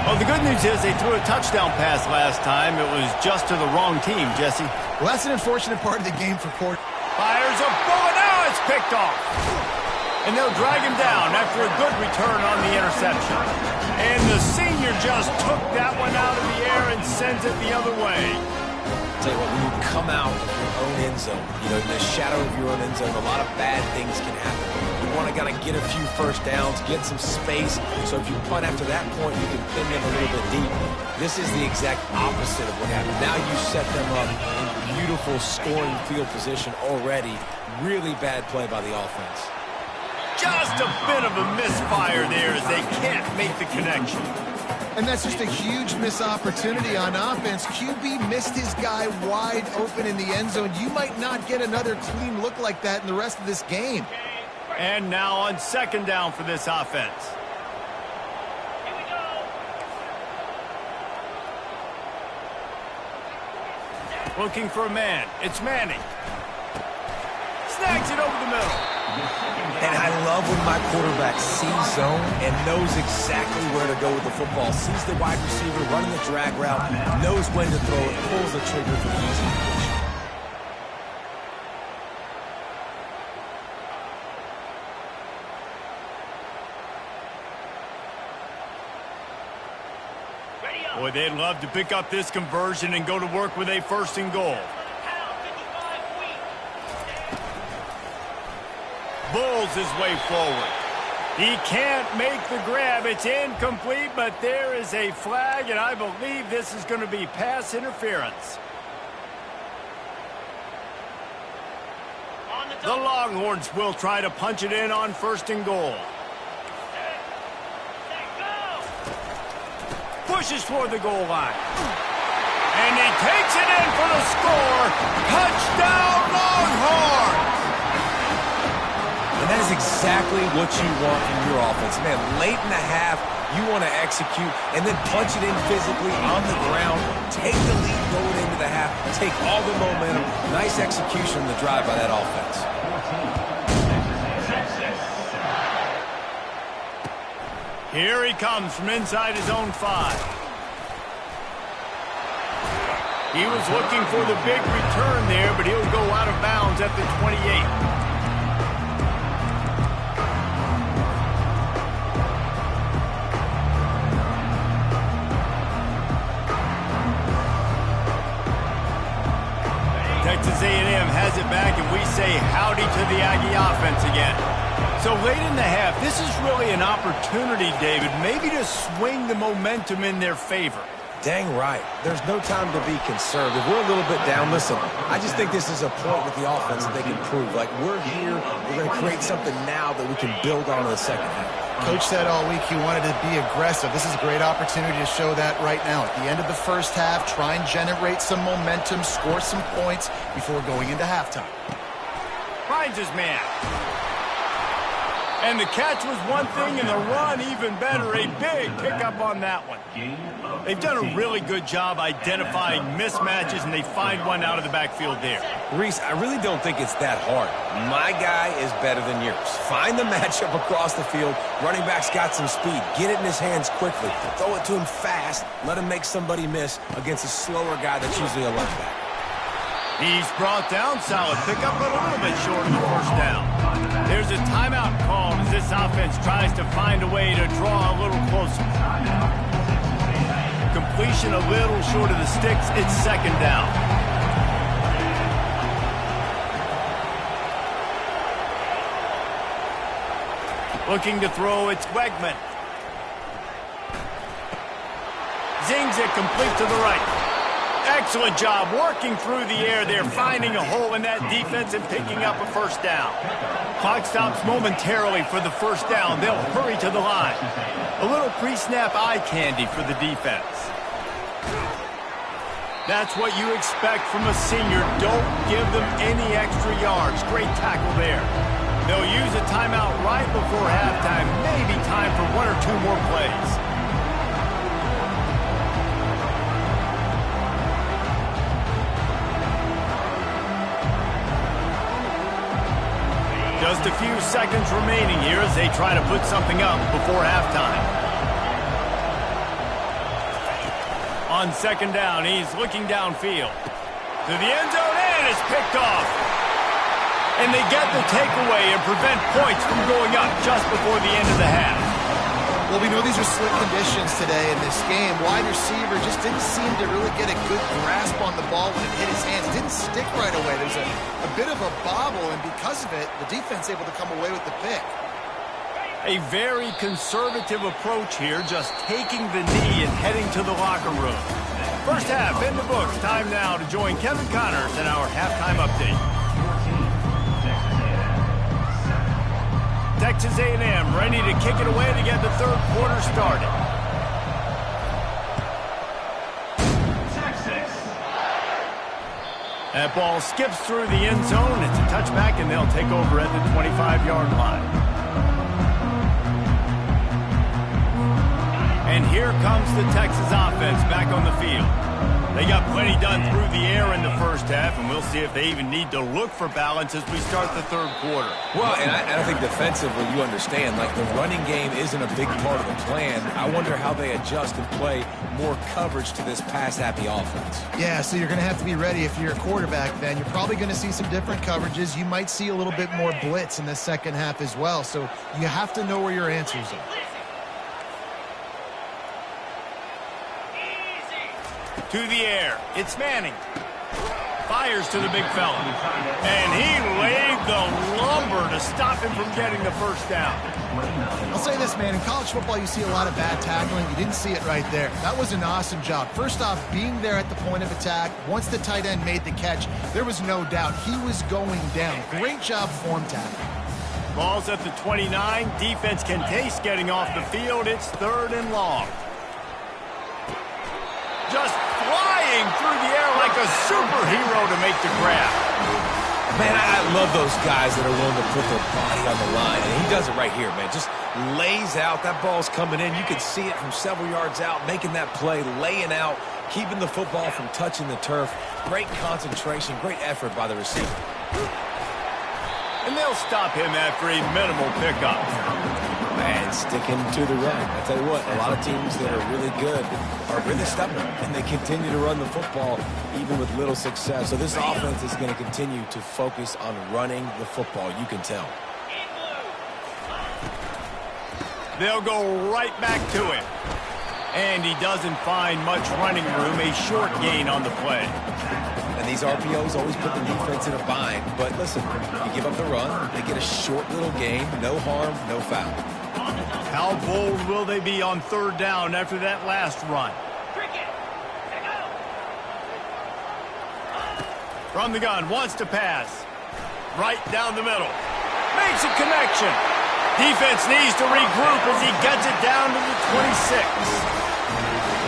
Well, the good news is they threw a touchdown pass last time. It was just to the wrong team, Jesse. Well, that's an unfortunate part of the game for Court. Fires a bullet. Now it's picked off. And they'll drag him down after a good return on the interception. And the senior just took that one out of the air and sends it the other way. Tell you what, when you come out of your own end zone, in the shadow of your own end zone, a lot of bad things can happen. You want to kind of get a few first downs, get some space, so if you punt after that point, you can pin them a little bit deep. This is the exact opposite of what happened. Now you set them up in beautiful scoring field position already. Really bad play by the offense. Just a bit of a misfire there as they can't make the connection. And that's just a huge missed opportunity on offense. QB missed his guy wide open in the end zone. You might not get another clean look like that in the rest of this game. And now on second down for this offense. Here we go. Looking for a man. It's Manning. Snags it over the middle. And I love when my quarterback sees zone and knows exactly where to go with the football. Sees the wide receiver running the drag route, knows when to throw it, pulls the trigger for the easy completion. Boy, they'd love to pick up this conversion and go to work with a first and goal. Bulls his way forward. He can't make the grab. It's incomplete, but there is a flag, and I believe this is going to be pass interference. The Longhorns will try to punch it in on first and goal. Pushes toward the goal line. And he takes it in for the score. Touchdown, Longhorns! And that is exactly what you want from your offense. Man, late in the half, you want to execute and then punch it in physically on the ground. Take the lead going into the half. Take all the momentum. Nice execution on the drive by that offense. Here he comes from inside his own 5. He was looking for the big return there, but he'll go out of bounds at the 28. Texas A&M has it back, and we say howdy to the Aggie offense again. So late in the half, this is really an opportunity, David, maybe to swing the momentum in their favor. Dang right. There's no time to be concerned. If we're a little bit down, listen, I just think this is a point with the offense that they can prove. Like, we're here, we're going to create something now that we can build on in the second half. Coach said all week he wanted to be aggressive. This is a great opportunity to show that right now. At the end of the first half, try and generate some momentum, score some points before going into halftime. Finds his man. And the catch was one thing, and the run even better. A big pickup on that one. They've done a really good job identifying mismatches, and they find one out of the backfield there. Reese, I really don't think it's that hard. My guy is better than yours. Find the matchup across the field. Running back's got some speed. Get it in his hands quickly. Throw it to him fast. Let him make somebody miss against a slower guy that's usually a linebacker. He's brought down. Solid pickup, but a little bit short of the first down. There's a timeout called as this offense tries to find a way to draw a little closer. Completion a little short of the sticks. It's second down. Looking to throw, it's Wegman. Zings it complete to the right. Excellent job working through the air there, finding a hole in that defense and picking up a first down. Clock stops momentarily for the first down. They'll hurry to the line. A little pre-snap eye candy for the defense. That's what you expect from a senior. Don't give them any extra yards. Great tackle there. They'll use a timeout right before halftime. Maybe time for one or two more plays. Just a few seconds remaining here as they try to put something up before halftime. On second down, he's looking downfield. To the end zone, and it's picked off. And they get the takeaway and prevent points from going up just before the end of the half. Well, we know these are slick conditions today in this game. Wide receiver just didn't seem to really get a good grasp on the ball when it hit his hands. It didn't stick right away. There's a bit of a bobble, and because of it, the defense able to come away with the pick. A very conservative approach here, just taking the knee and heading to the locker room. First half in the books. Time now to join Kevin Connors in our halftime update. Texas A&M ready to kick it away to get the third quarter started. That ball skips through the end zone. It's a touchback, and they'll take over at the 25-yard line. And here comes the Texas offense back on the field. They got plenty done through the air in the first half, and we'll see if they even need to look for balance as we start the third quarter. Well, and I think defensively, you understand, like the running game isn't a big part of the plan. I wonder how they adjust and play more coverage to this pass-happy offense. Yeah, so you're going to have to be ready if you're a quarterback then. You're probably going to see some different coverages. You might see a little bit more blitz in the second half as well, so you have to know where your answers are. To the air, it's Manning. Fires to the big fella. And he laid the lumber to stop him from getting the first down. I'll say this, man. In college football, you see a lot of bad tackling. You didn't see it right there. That was an awesome job. First off, being there at the point of attack. Once the tight end made the catch, there was no doubt he was going down. Great job form tackling. Ball's at the 29. Defense can taste getting off the field. It's third and long. Just flying through the air like a superhero to make the grab. Man, I love those guys that are willing to put their body on the line, and he does it right here, man. Just lays out. That ball's coming in. You can see it from several yards out, making that play, laying out, keeping the football from touching the turf. Great concentration, great effort by the receiver. And they'll stop him after a minimal pickup. Man, sticking to the run. I tell you what, a lot of teams that are really good are really stubborn, and they continue to run the football even with little success. So this offense is going to continue to focus on running the football, you can tell. They'll go right back to him. And he doesn't find much running room, a short gain on the play. And these RPOs always put the defense in a bind. But listen, you give up the run, they get a short little gain, no harm, no foul. How bold will they be on third down after that last run? From the gun, wants to pass. Right down the middle. Makes a connection. Defense needs to regroup as he gets it down to the 26.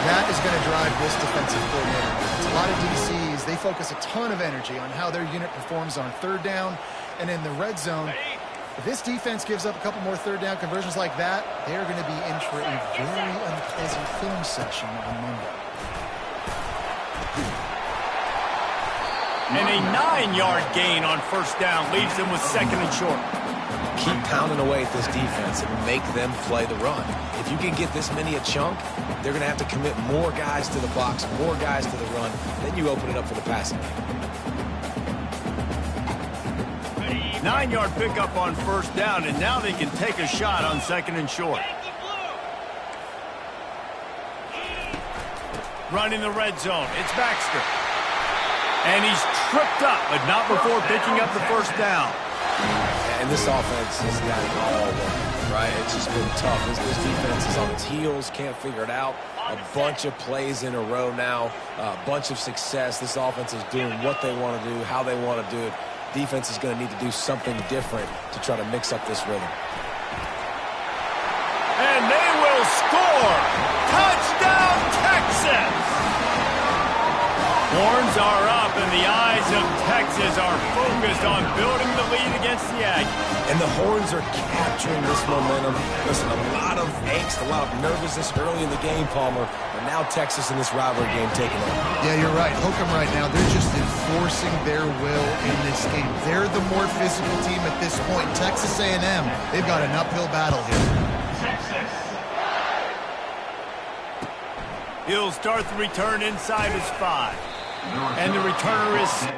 That is going to drive this defensive coordinator. A lot of DCs, they focus a ton of energy on how their unit performs on third down and in the red zone. If this defense gives up a couple more third down conversions like that, they're going to be in for a very unpleasant film session on Monday. And a 9-yard gain on first down leaves them with second and short. Keep pounding away at this defense and make them play the run. If you can get this many a chunk, they're going to have to commit more guys to the box, more guys to the run. Then you open it up for the passing game. 9-yard pickup on first down, and now they can take a shot on second and short. Running the red zone. It's Baxter. And he's tripped up, but not before picking up the first down. And this offense has got it all working, right? It's just been tough. This defense is on its heels, can't figure it out. A bunch of plays in a row now, a bunch of success. This offense is doing what they want to do, how they want to do it. Defense is going to need to do something different to try to mix up this rhythm. And they will score! Touchdown, Texas! Horns are up, and the eyes of Texas are focused on building the lead against the Aggies. And the Horns are capturing this momentum. Listen, a lot of angst, a lot of nervousness early in the game, Palmer. And now Texas in this rivalry game taking over. Yeah, you're right. Hook'em right now, they're just enforcing their will in this game. They're the more physical team at this point. Texas A&M, they've got an uphill battle here. He'll start the return inside his 5. And the returner is...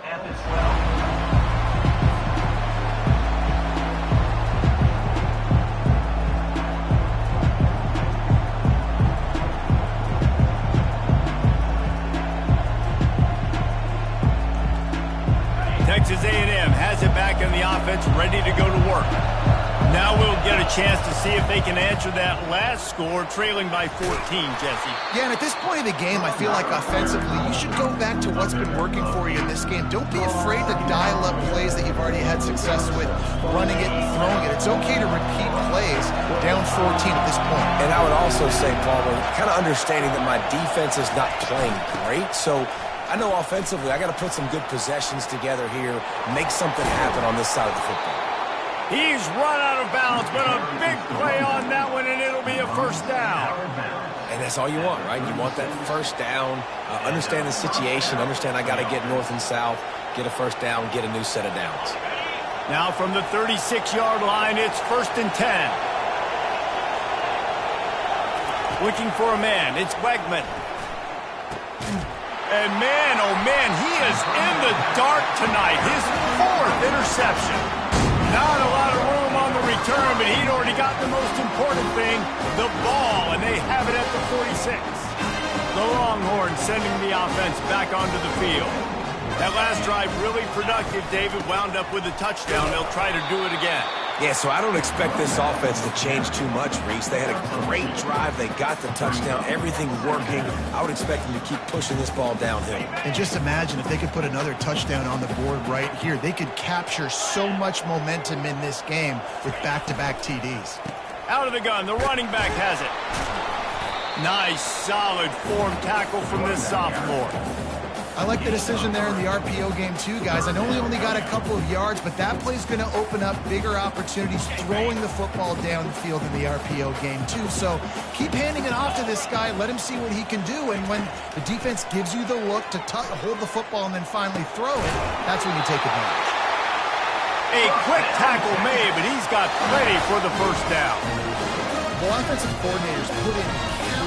At the 12. Texas A&M has it back in the offense, ready to go to work. Now we'll get a chance to see if they can answer that last score, trailing by 14, Jesse. Yeah, and at this point in the game, I feel like offensively, you should go back to what's been working for you in this game. Don't be afraid to dial up plays that you've already had success with, running it and throwing it. It's okay to repeat plays down 14 at this point. And I would also say, Palmer, kind of understanding that my defense is not playing great, so I know offensively I got to put some good possessions together here, make something happen on this side of the football. He's run out of bounds, but a big play on that one, and it'll be a first down. And that's all you want, right? You want that first down, understand the situation, understand I got to get north and south, get a first down, get a new set of downs. Now from the 36-yard line, it's 1st and 10. Looking for a man, it's Wegman. And man, oh man, he is in the dark tonight. His 4th interception. Not a lot of room on the return, but he'd already got the most important thing, the ball, and they have it at the 46. The Longhorns sending the offense back onto the field. That last drive really productive. David wound up with a touchdown. They'll try to do it again. Yeah, so I don't expect this offense to change too much, Reese. They had a great drive. They got the touchdown. Everything working. I would expect them to keep pushing this ball downhill. And just imagine if they could put another touchdown on the board right here. They could capture so much momentum in this game with back-to-back TDs. Out of the gun, the running back has it. Nice, solid form tackle from this sophomore. I like the decision there in the RPO game too, guys. I know we only got a couple of yards, but that play's going to open up bigger opportunities throwing the football down the field in the RPO game too. So keep handing it off to this guy. Let him see what he can do. And when the defense gives you the look to hold the football and then finally throw it, that's when you take advantage. A quick tackle made, but he's got plenty for the first down. Well, offensive coordinators put in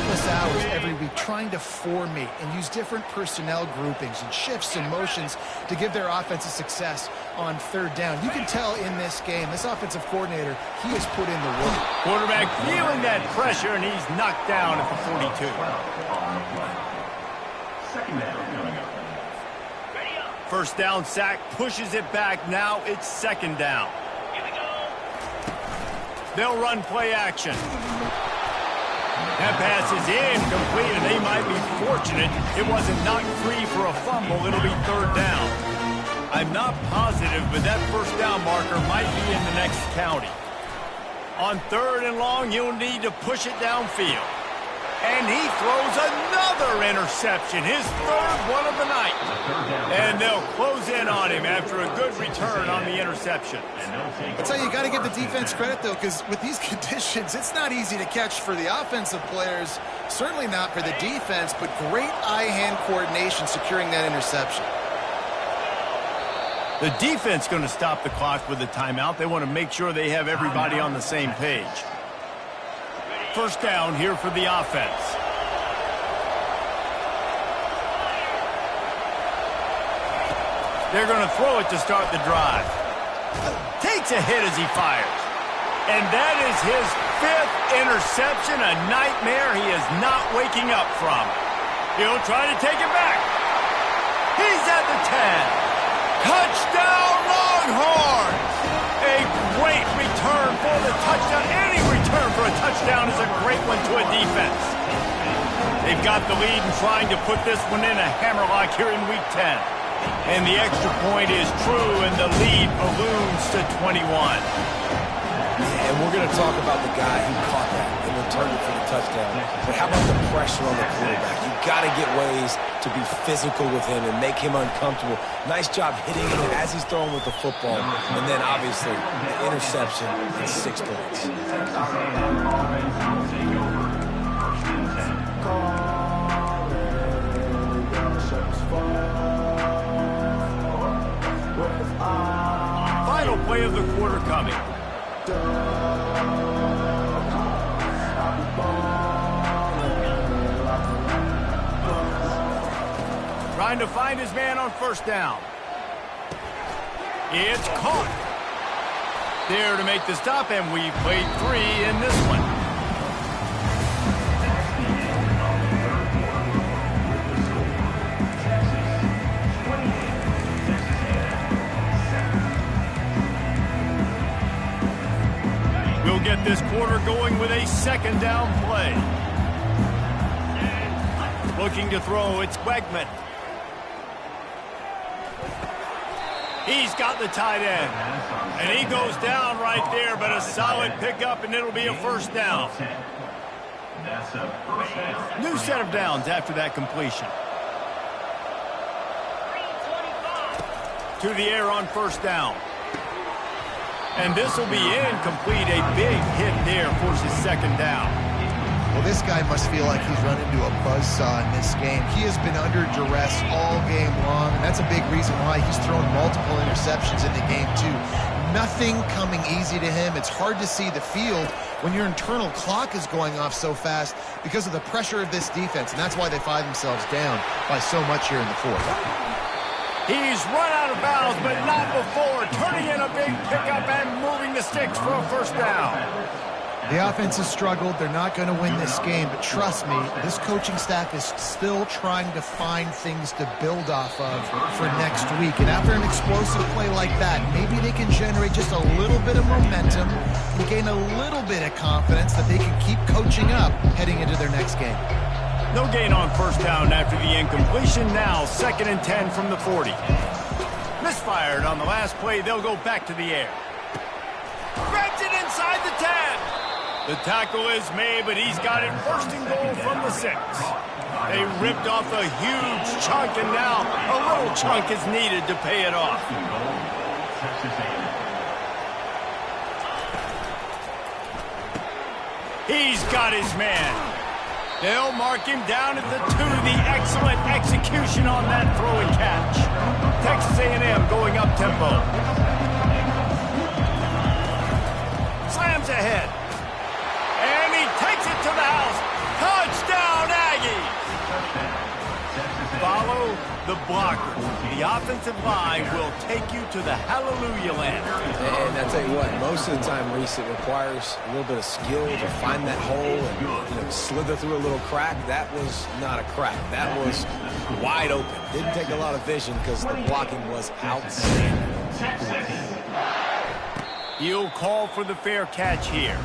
countless hours every week trying to formate and use different personnel groupings and shifts and motions to give their offensive success on third down. You can tell in this game, this offensive coordinator, he has put in the work. Quarterback feeling that pressure, and he's knocked down at the 42. Second down coming up. First down sack, pushes it back. Now it's second down. They'll run play action. That pass is incomplete, and they might be fortunate it wasn't knocked free for a fumble. It'll be third down. I'm not positive, but that first down marker might be in the next county. On third and long, you'll need to push it downfield. And he throws another interception, his third one of the night. And they'll close in on him after a good return on the interception. I'll tell you got to give the defense credit, though, because with these conditions, it's not easy to catch for the offensive players, certainly not for the defense, but great eye-hand coordination securing that interception. The defense going to stop the clock with a timeout. They want to make sure they have everybody on the same page. First down here for the offense. They're going to throw it to start the drive. Takes a hit as he fires. And that is his fifth interception, a nightmare he is not waking up from. He'll try to take it back. He's at the 10. Touchdown, Longhorns! A great return for the touchdown. Any return for a touchdown is a great one to a defense. They've got the lead and trying to put this one in a hammerlock here in Week 10. And the extra point is true, and the lead balloons to 21. And we're going to talk about the guy who caught that and returned it for the touchdown. But how about the pressure on the quarterback? You've got to get ways to be physical with him and make him uncomfortable. Nice job hitting him as he's throwing with the football. And then, obviously, the interception and 6 points. Final play of the quarter coming. Trying to find his man on first down. It's caught. There to make the stop, and we've played 3 in this one. We'll get this quarter going with a second down play. Looking to throw, it's Wegman. He's got the tight end. And he goes down right there, but a solid pickup, and it'll be a first down. New set of downs after that completion. To the air on first down. And this will be incomplete. A big hit there forces second down. Well, this guy must feel like he's run into a buzzsaw in this game. He has been under duress all game long, and that's a big reason why he's thrown multiple interceptions in the game, too. Nothing coming easy to him. It's hard to see the field when your internal clock is going off so fast because of the pressure of this defense, and that's why they find themselves down by so much here in the fourth. He's run out of bounds, but not before. Turning in a big pickup and moving the sticks for a first down. The offense has struggled. They're not going to win this game, but trust me, this coaching staff is still trying to find things to build off of for next week. And after an explosive play like that, maybe they can generate just a little bit of momentum and gain a little bit of confidence that they can keep coaching up heading into their next game. No gain on first down after the incompletion. Now 2nd and 10 from the 40. Misfired on the last play. They'll go back to the air. Grabs it inside the 10. The tackle is made, but he's got it first and goal from the 6. They ripped off a huge chunk, and now a little chunk is needed to pay it off. He's got his man. They'll mark him down at the 2. The excellent execution on that throw and catch. Texas A&M going up tempo. Slams ahead. And he takes it to the house. Touchdown! the blockers. The offensive line will take you to the hallelujah land. And I tell you what, most of the time, Reese, it requires a little bit of skill to find that hole and slither through a little crack. That was not a crack. That was wide open. Didn't take a lot of vision because the blocking was outstanding. He'll call for the fair catch here.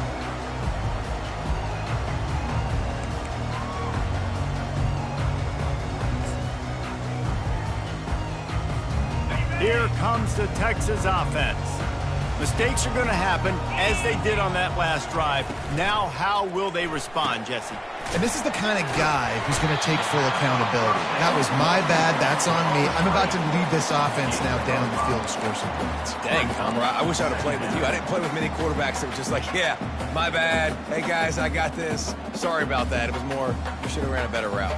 Here comes the Texas offense. Mistakes are going to happen, as they did on that last drive. Now, how will they respond, Jesse? And this is the kind of guy who's going to take full accountability. That was my bad. That's on me. I'm about to lead this offense now down the field to score some points. Dang, Comrade, I wish I would have played with you. I didn't play with many quarterbacks that were just like, yeah, my bad. Hey, guys, I got this. Sorry about that. It was more, you should have ran a better route.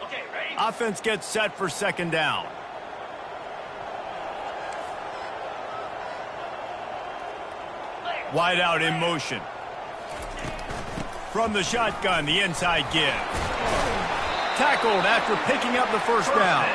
Okay, ready? Offense gets set for second down. Wide out in motion. From the shotgun, the inside give. Tackled after picking up the first down.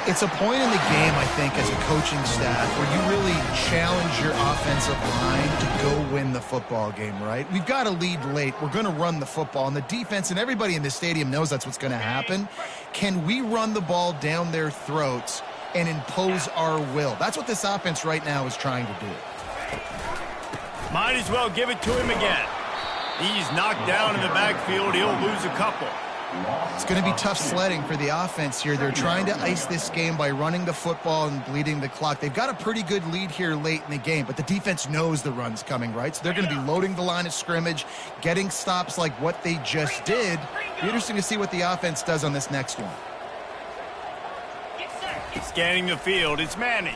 It's a point in the game, I think, as a coaching staff where you really challenge your offensive line to go win the football game, right? We've got to lead late. We're going to run the football. And the defense and everybody in the stadium knows that's what's going to happen. Can we run the ball down their throats and impose our will? That's what this offense right now is trying to do. Might as well give it to him again. He's knocked down in the backfield. He'll lose a couple. It's going to be tough sledding for the offense here. They're trying to ice this game by running the football and bleeding the clock. They've got a pretty good lead here late in the game, but the defense knows the run's coming, right? So they're going to be loading the line of scrimmage, getting stops like what they just did. Be interesting to see what the offense does on this next one. Scanning the field, it's Manning.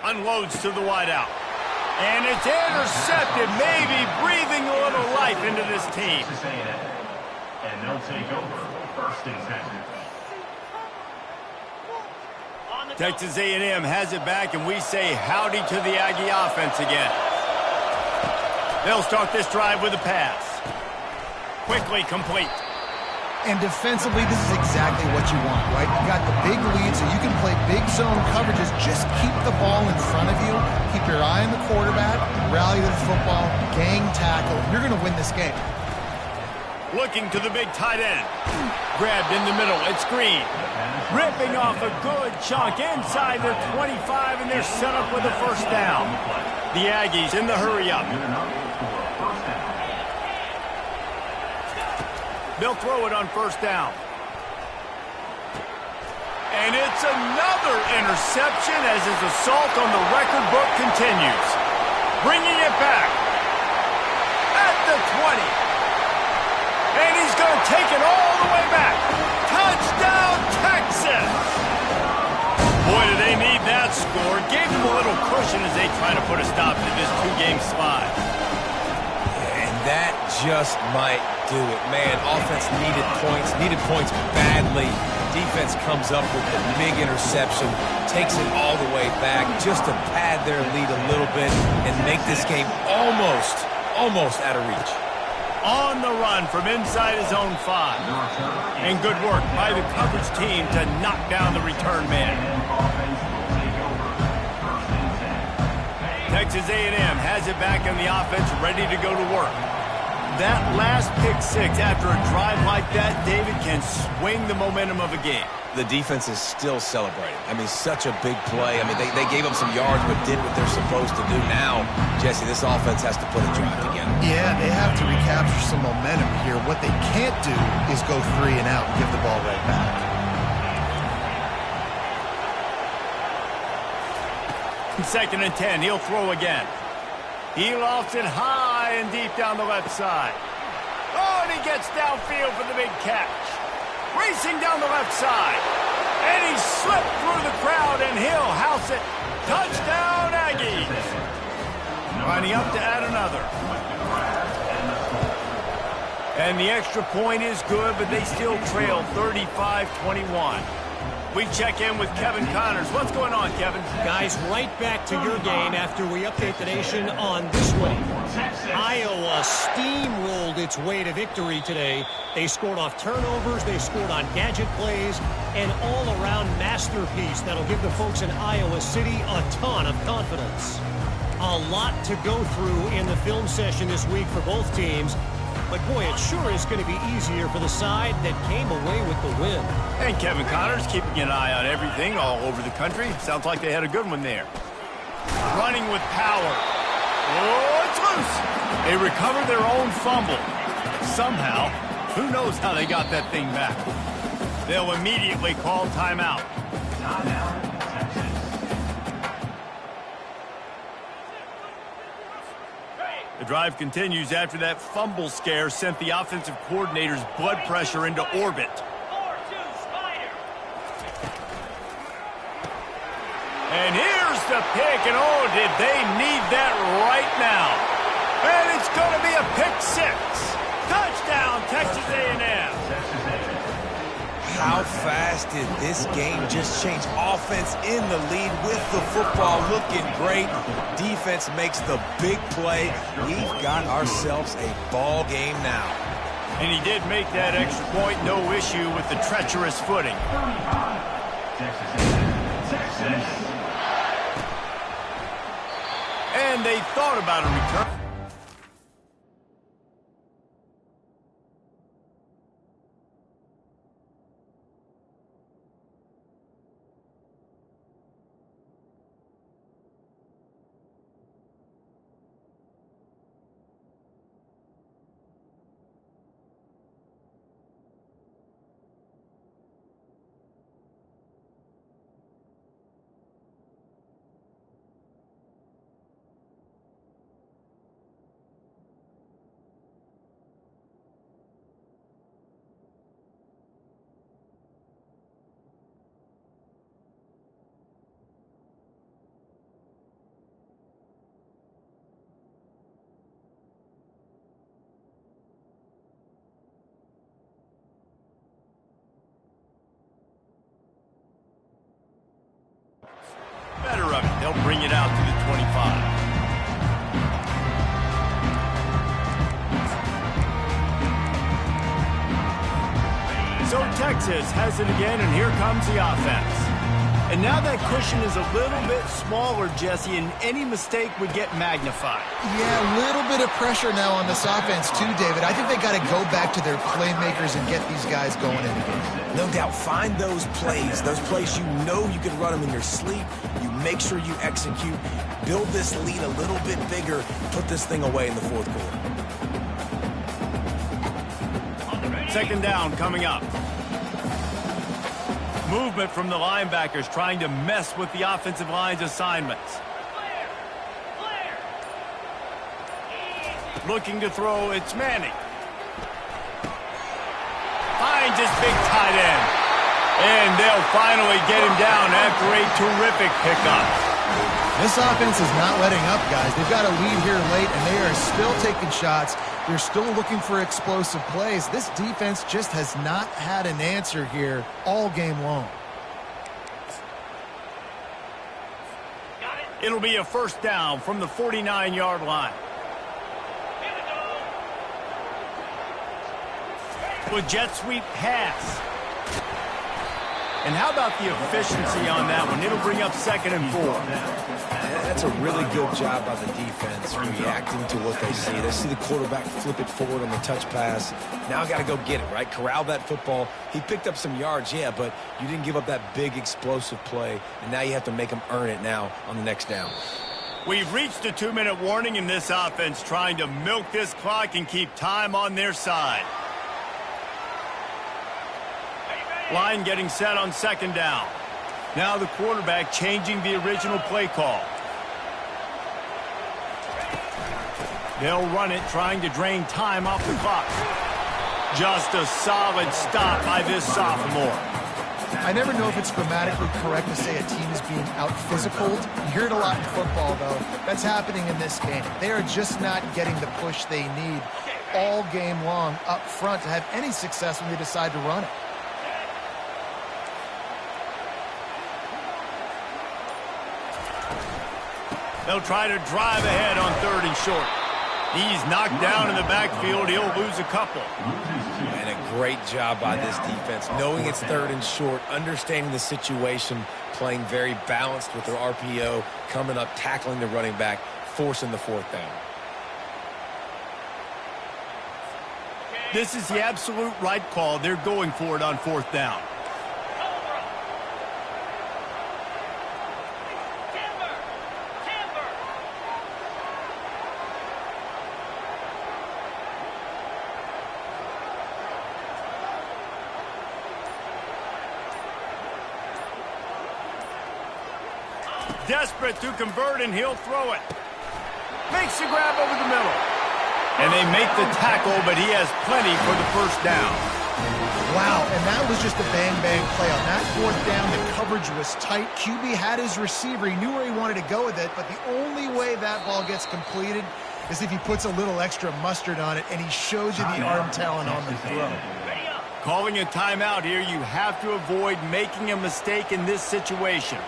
Unloads to the wideout. And it's intercepted, maybe breathing a little life into this team. And they'll take over first and 10. Texas A&M has it back, and we say howdy to the Aggie offense again. They'll start this drive with a pass. Quickly complete. And defensively, this is exactly what you want, right? You got the big lead, so you can play big zone coverages. Just keep the ball in front of you. Keep your eye on the quarterback. Rally to the football. Gang tackle. You're going to win this game. Looking to the big tight end. Grabbed in the middle. It's Green. Ripping off a good chunk inside their 25, and they're set up with a first down. The Aggies in the hurry-up. They'll throw it on first down. And it's another interception as his assault on the record book continues. Bringing it back at the 20. And he's going to take it all the way back. Touchdown, Texas! Boy, do they need that score. Gave them a little cushion as they try to put a stop to this two-game slide. And that just might do it. Man, offense needed points badly. Defense comes up with the big interception, takes it all the way back just to pad their lead a little bit and make this game almost out of reach. On the run from inside his own 5. And good work by the coverage team to knock down the return man. Texas A&M has it back on the offense, ready to go to work. That last pick six after a drive like that, David, can swing the momentum of a game. The defense is still celebrating. I mean, such a big play. I mean, they gave up some yards but did what they're supposed to do. Now, Jesse, this offense has to put a drive together. Yeah, they have to recapture some momentum here. What they can't do is go 3 and out and give the ball right back. Second and 10, he'll throw again. He lofts it high and deep down the left side. Oh, and he gets downfield for the big catch. Racing down the left side. And he slipped through the crowd, and he'll house it. Touchdown, Aggies. Lining up to add another. And the extra point is good, but they still trail 35-21. We check in with Kevin Connors. What's going on, Kevin? Guys, right back to your game after we update the nation on this one. Iowa steamrolled its way to victory today. They scored off turnovers, they scored on gadget plays, an all-around masterpiece that'll give the folks in Iowa City a ton of confidence. A lot to go through in the film session this week for both teams. But, boy, it sure is going to be easier for the side that came away with the win. And Kevin Connors keeping an eye on everything all over the country. Sounds like they had a good one there. Running with power. Oh, it's loose. They recover their own fumble. Somehow, who knows how they got that thing back. They'll immediately call timeout. Timeout, Texas. The drive continues after that fumble scare sent the offensive coordinator's blood pressure into orbit. And here's the pick, and oh, did they need that right now. And it's going to be a pick six. Touchdown, Texas A&M. How fast did this game just change? Offense in the lead with the football looking great. Defense makes the big play. We've got ourselves a ball game now. And he did make that extra point, no issue with the treacherous footing. 35. Texas A&M. Texas. And they thought about a return. Better of it. They'll bring it out to the 25. So Texas has it again, and here comes the offense. And now that cushion is a little bit smaller, Jesse, and any mistake would get magnified. Yeah, a little bit of pressure now on this offense too, David. I think they got to go back to their playmakers and get these guys going in the game. No doubt, find those plays you know you can run them in your sleep. You make sure you execute. Build this lead a little bit bigger. Put this thing away in the fourth quarter. Second down coming up. Movement from the linebackers trying to mess with the offensive line's assignments. Looking to throw, it's Manning. Finds his big tight end. And they'll finally get him down after a terrific pickup. This offense is not letting up, guys. They've got a lead here late, and they are still taking shots. They're still looking for explosive plays. This defense just has not had an answer here all game long. It'll be a first down from the 49-yard line. With jet sweep pass. And how about the efficiency on that one? It'll bring up 2nd and 4. That's a really good job by the defense, reacting to what they see. They see the quarterback flip it forward on the touch pass. Now I got to go get it, right? Corral that football. He picked up some yards, yeah, but you didn't give up that big explosive play, and now you have to make them earn it now on the next down. We've reached a 2-minute warning in this offense, trying to milk this clock and keep time on their side. Line getting set on 2nd down. Now the quarterback changing the original play call. They'll run it, trying to drain time off the clock. Just a solid stop by this sophomore. I never know if it's grammatically correct to say a team is being out-physicaled. You hear it a lot in football, though. That's happening in this game. They are just not getting the push they need all game long up front to have any success when they decide to run it. They'll try to drive ahead on 3rd and short. He's knocked down in the backfield. He'll lose a couple. And a great job by this defense, knowing it's 3rd and short, understanding the situation, playing very balanced with their RPO, coming up, tackling the running back, forcing the 4th down. This is the absolute right call. They're going for it on 4th down. Desperate to convert, and he'll throw it. Makes the grab over the middle. And they make the tackle, but he has plenty for the 1st down. Wow, and that was just a bang-bang play. On that 4th down, the coverage was tight. QB had his receiver. He knew where he wanted to go with it, but the only way that ball gets completed is if he puts a little extra mustard on it, and he shows you the arm talent on the throw. Calling a timeout here. You have to avoid making a mistake in this situation.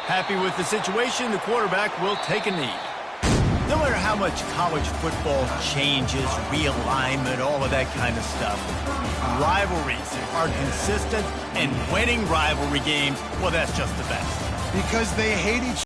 Happy with the situation, the quarterback will take a knee. No matter how much college football changes, realignment, all of that kind of stuff, rivalries are consistent, and winning rivalry games, well, that's just the best. Because they hate each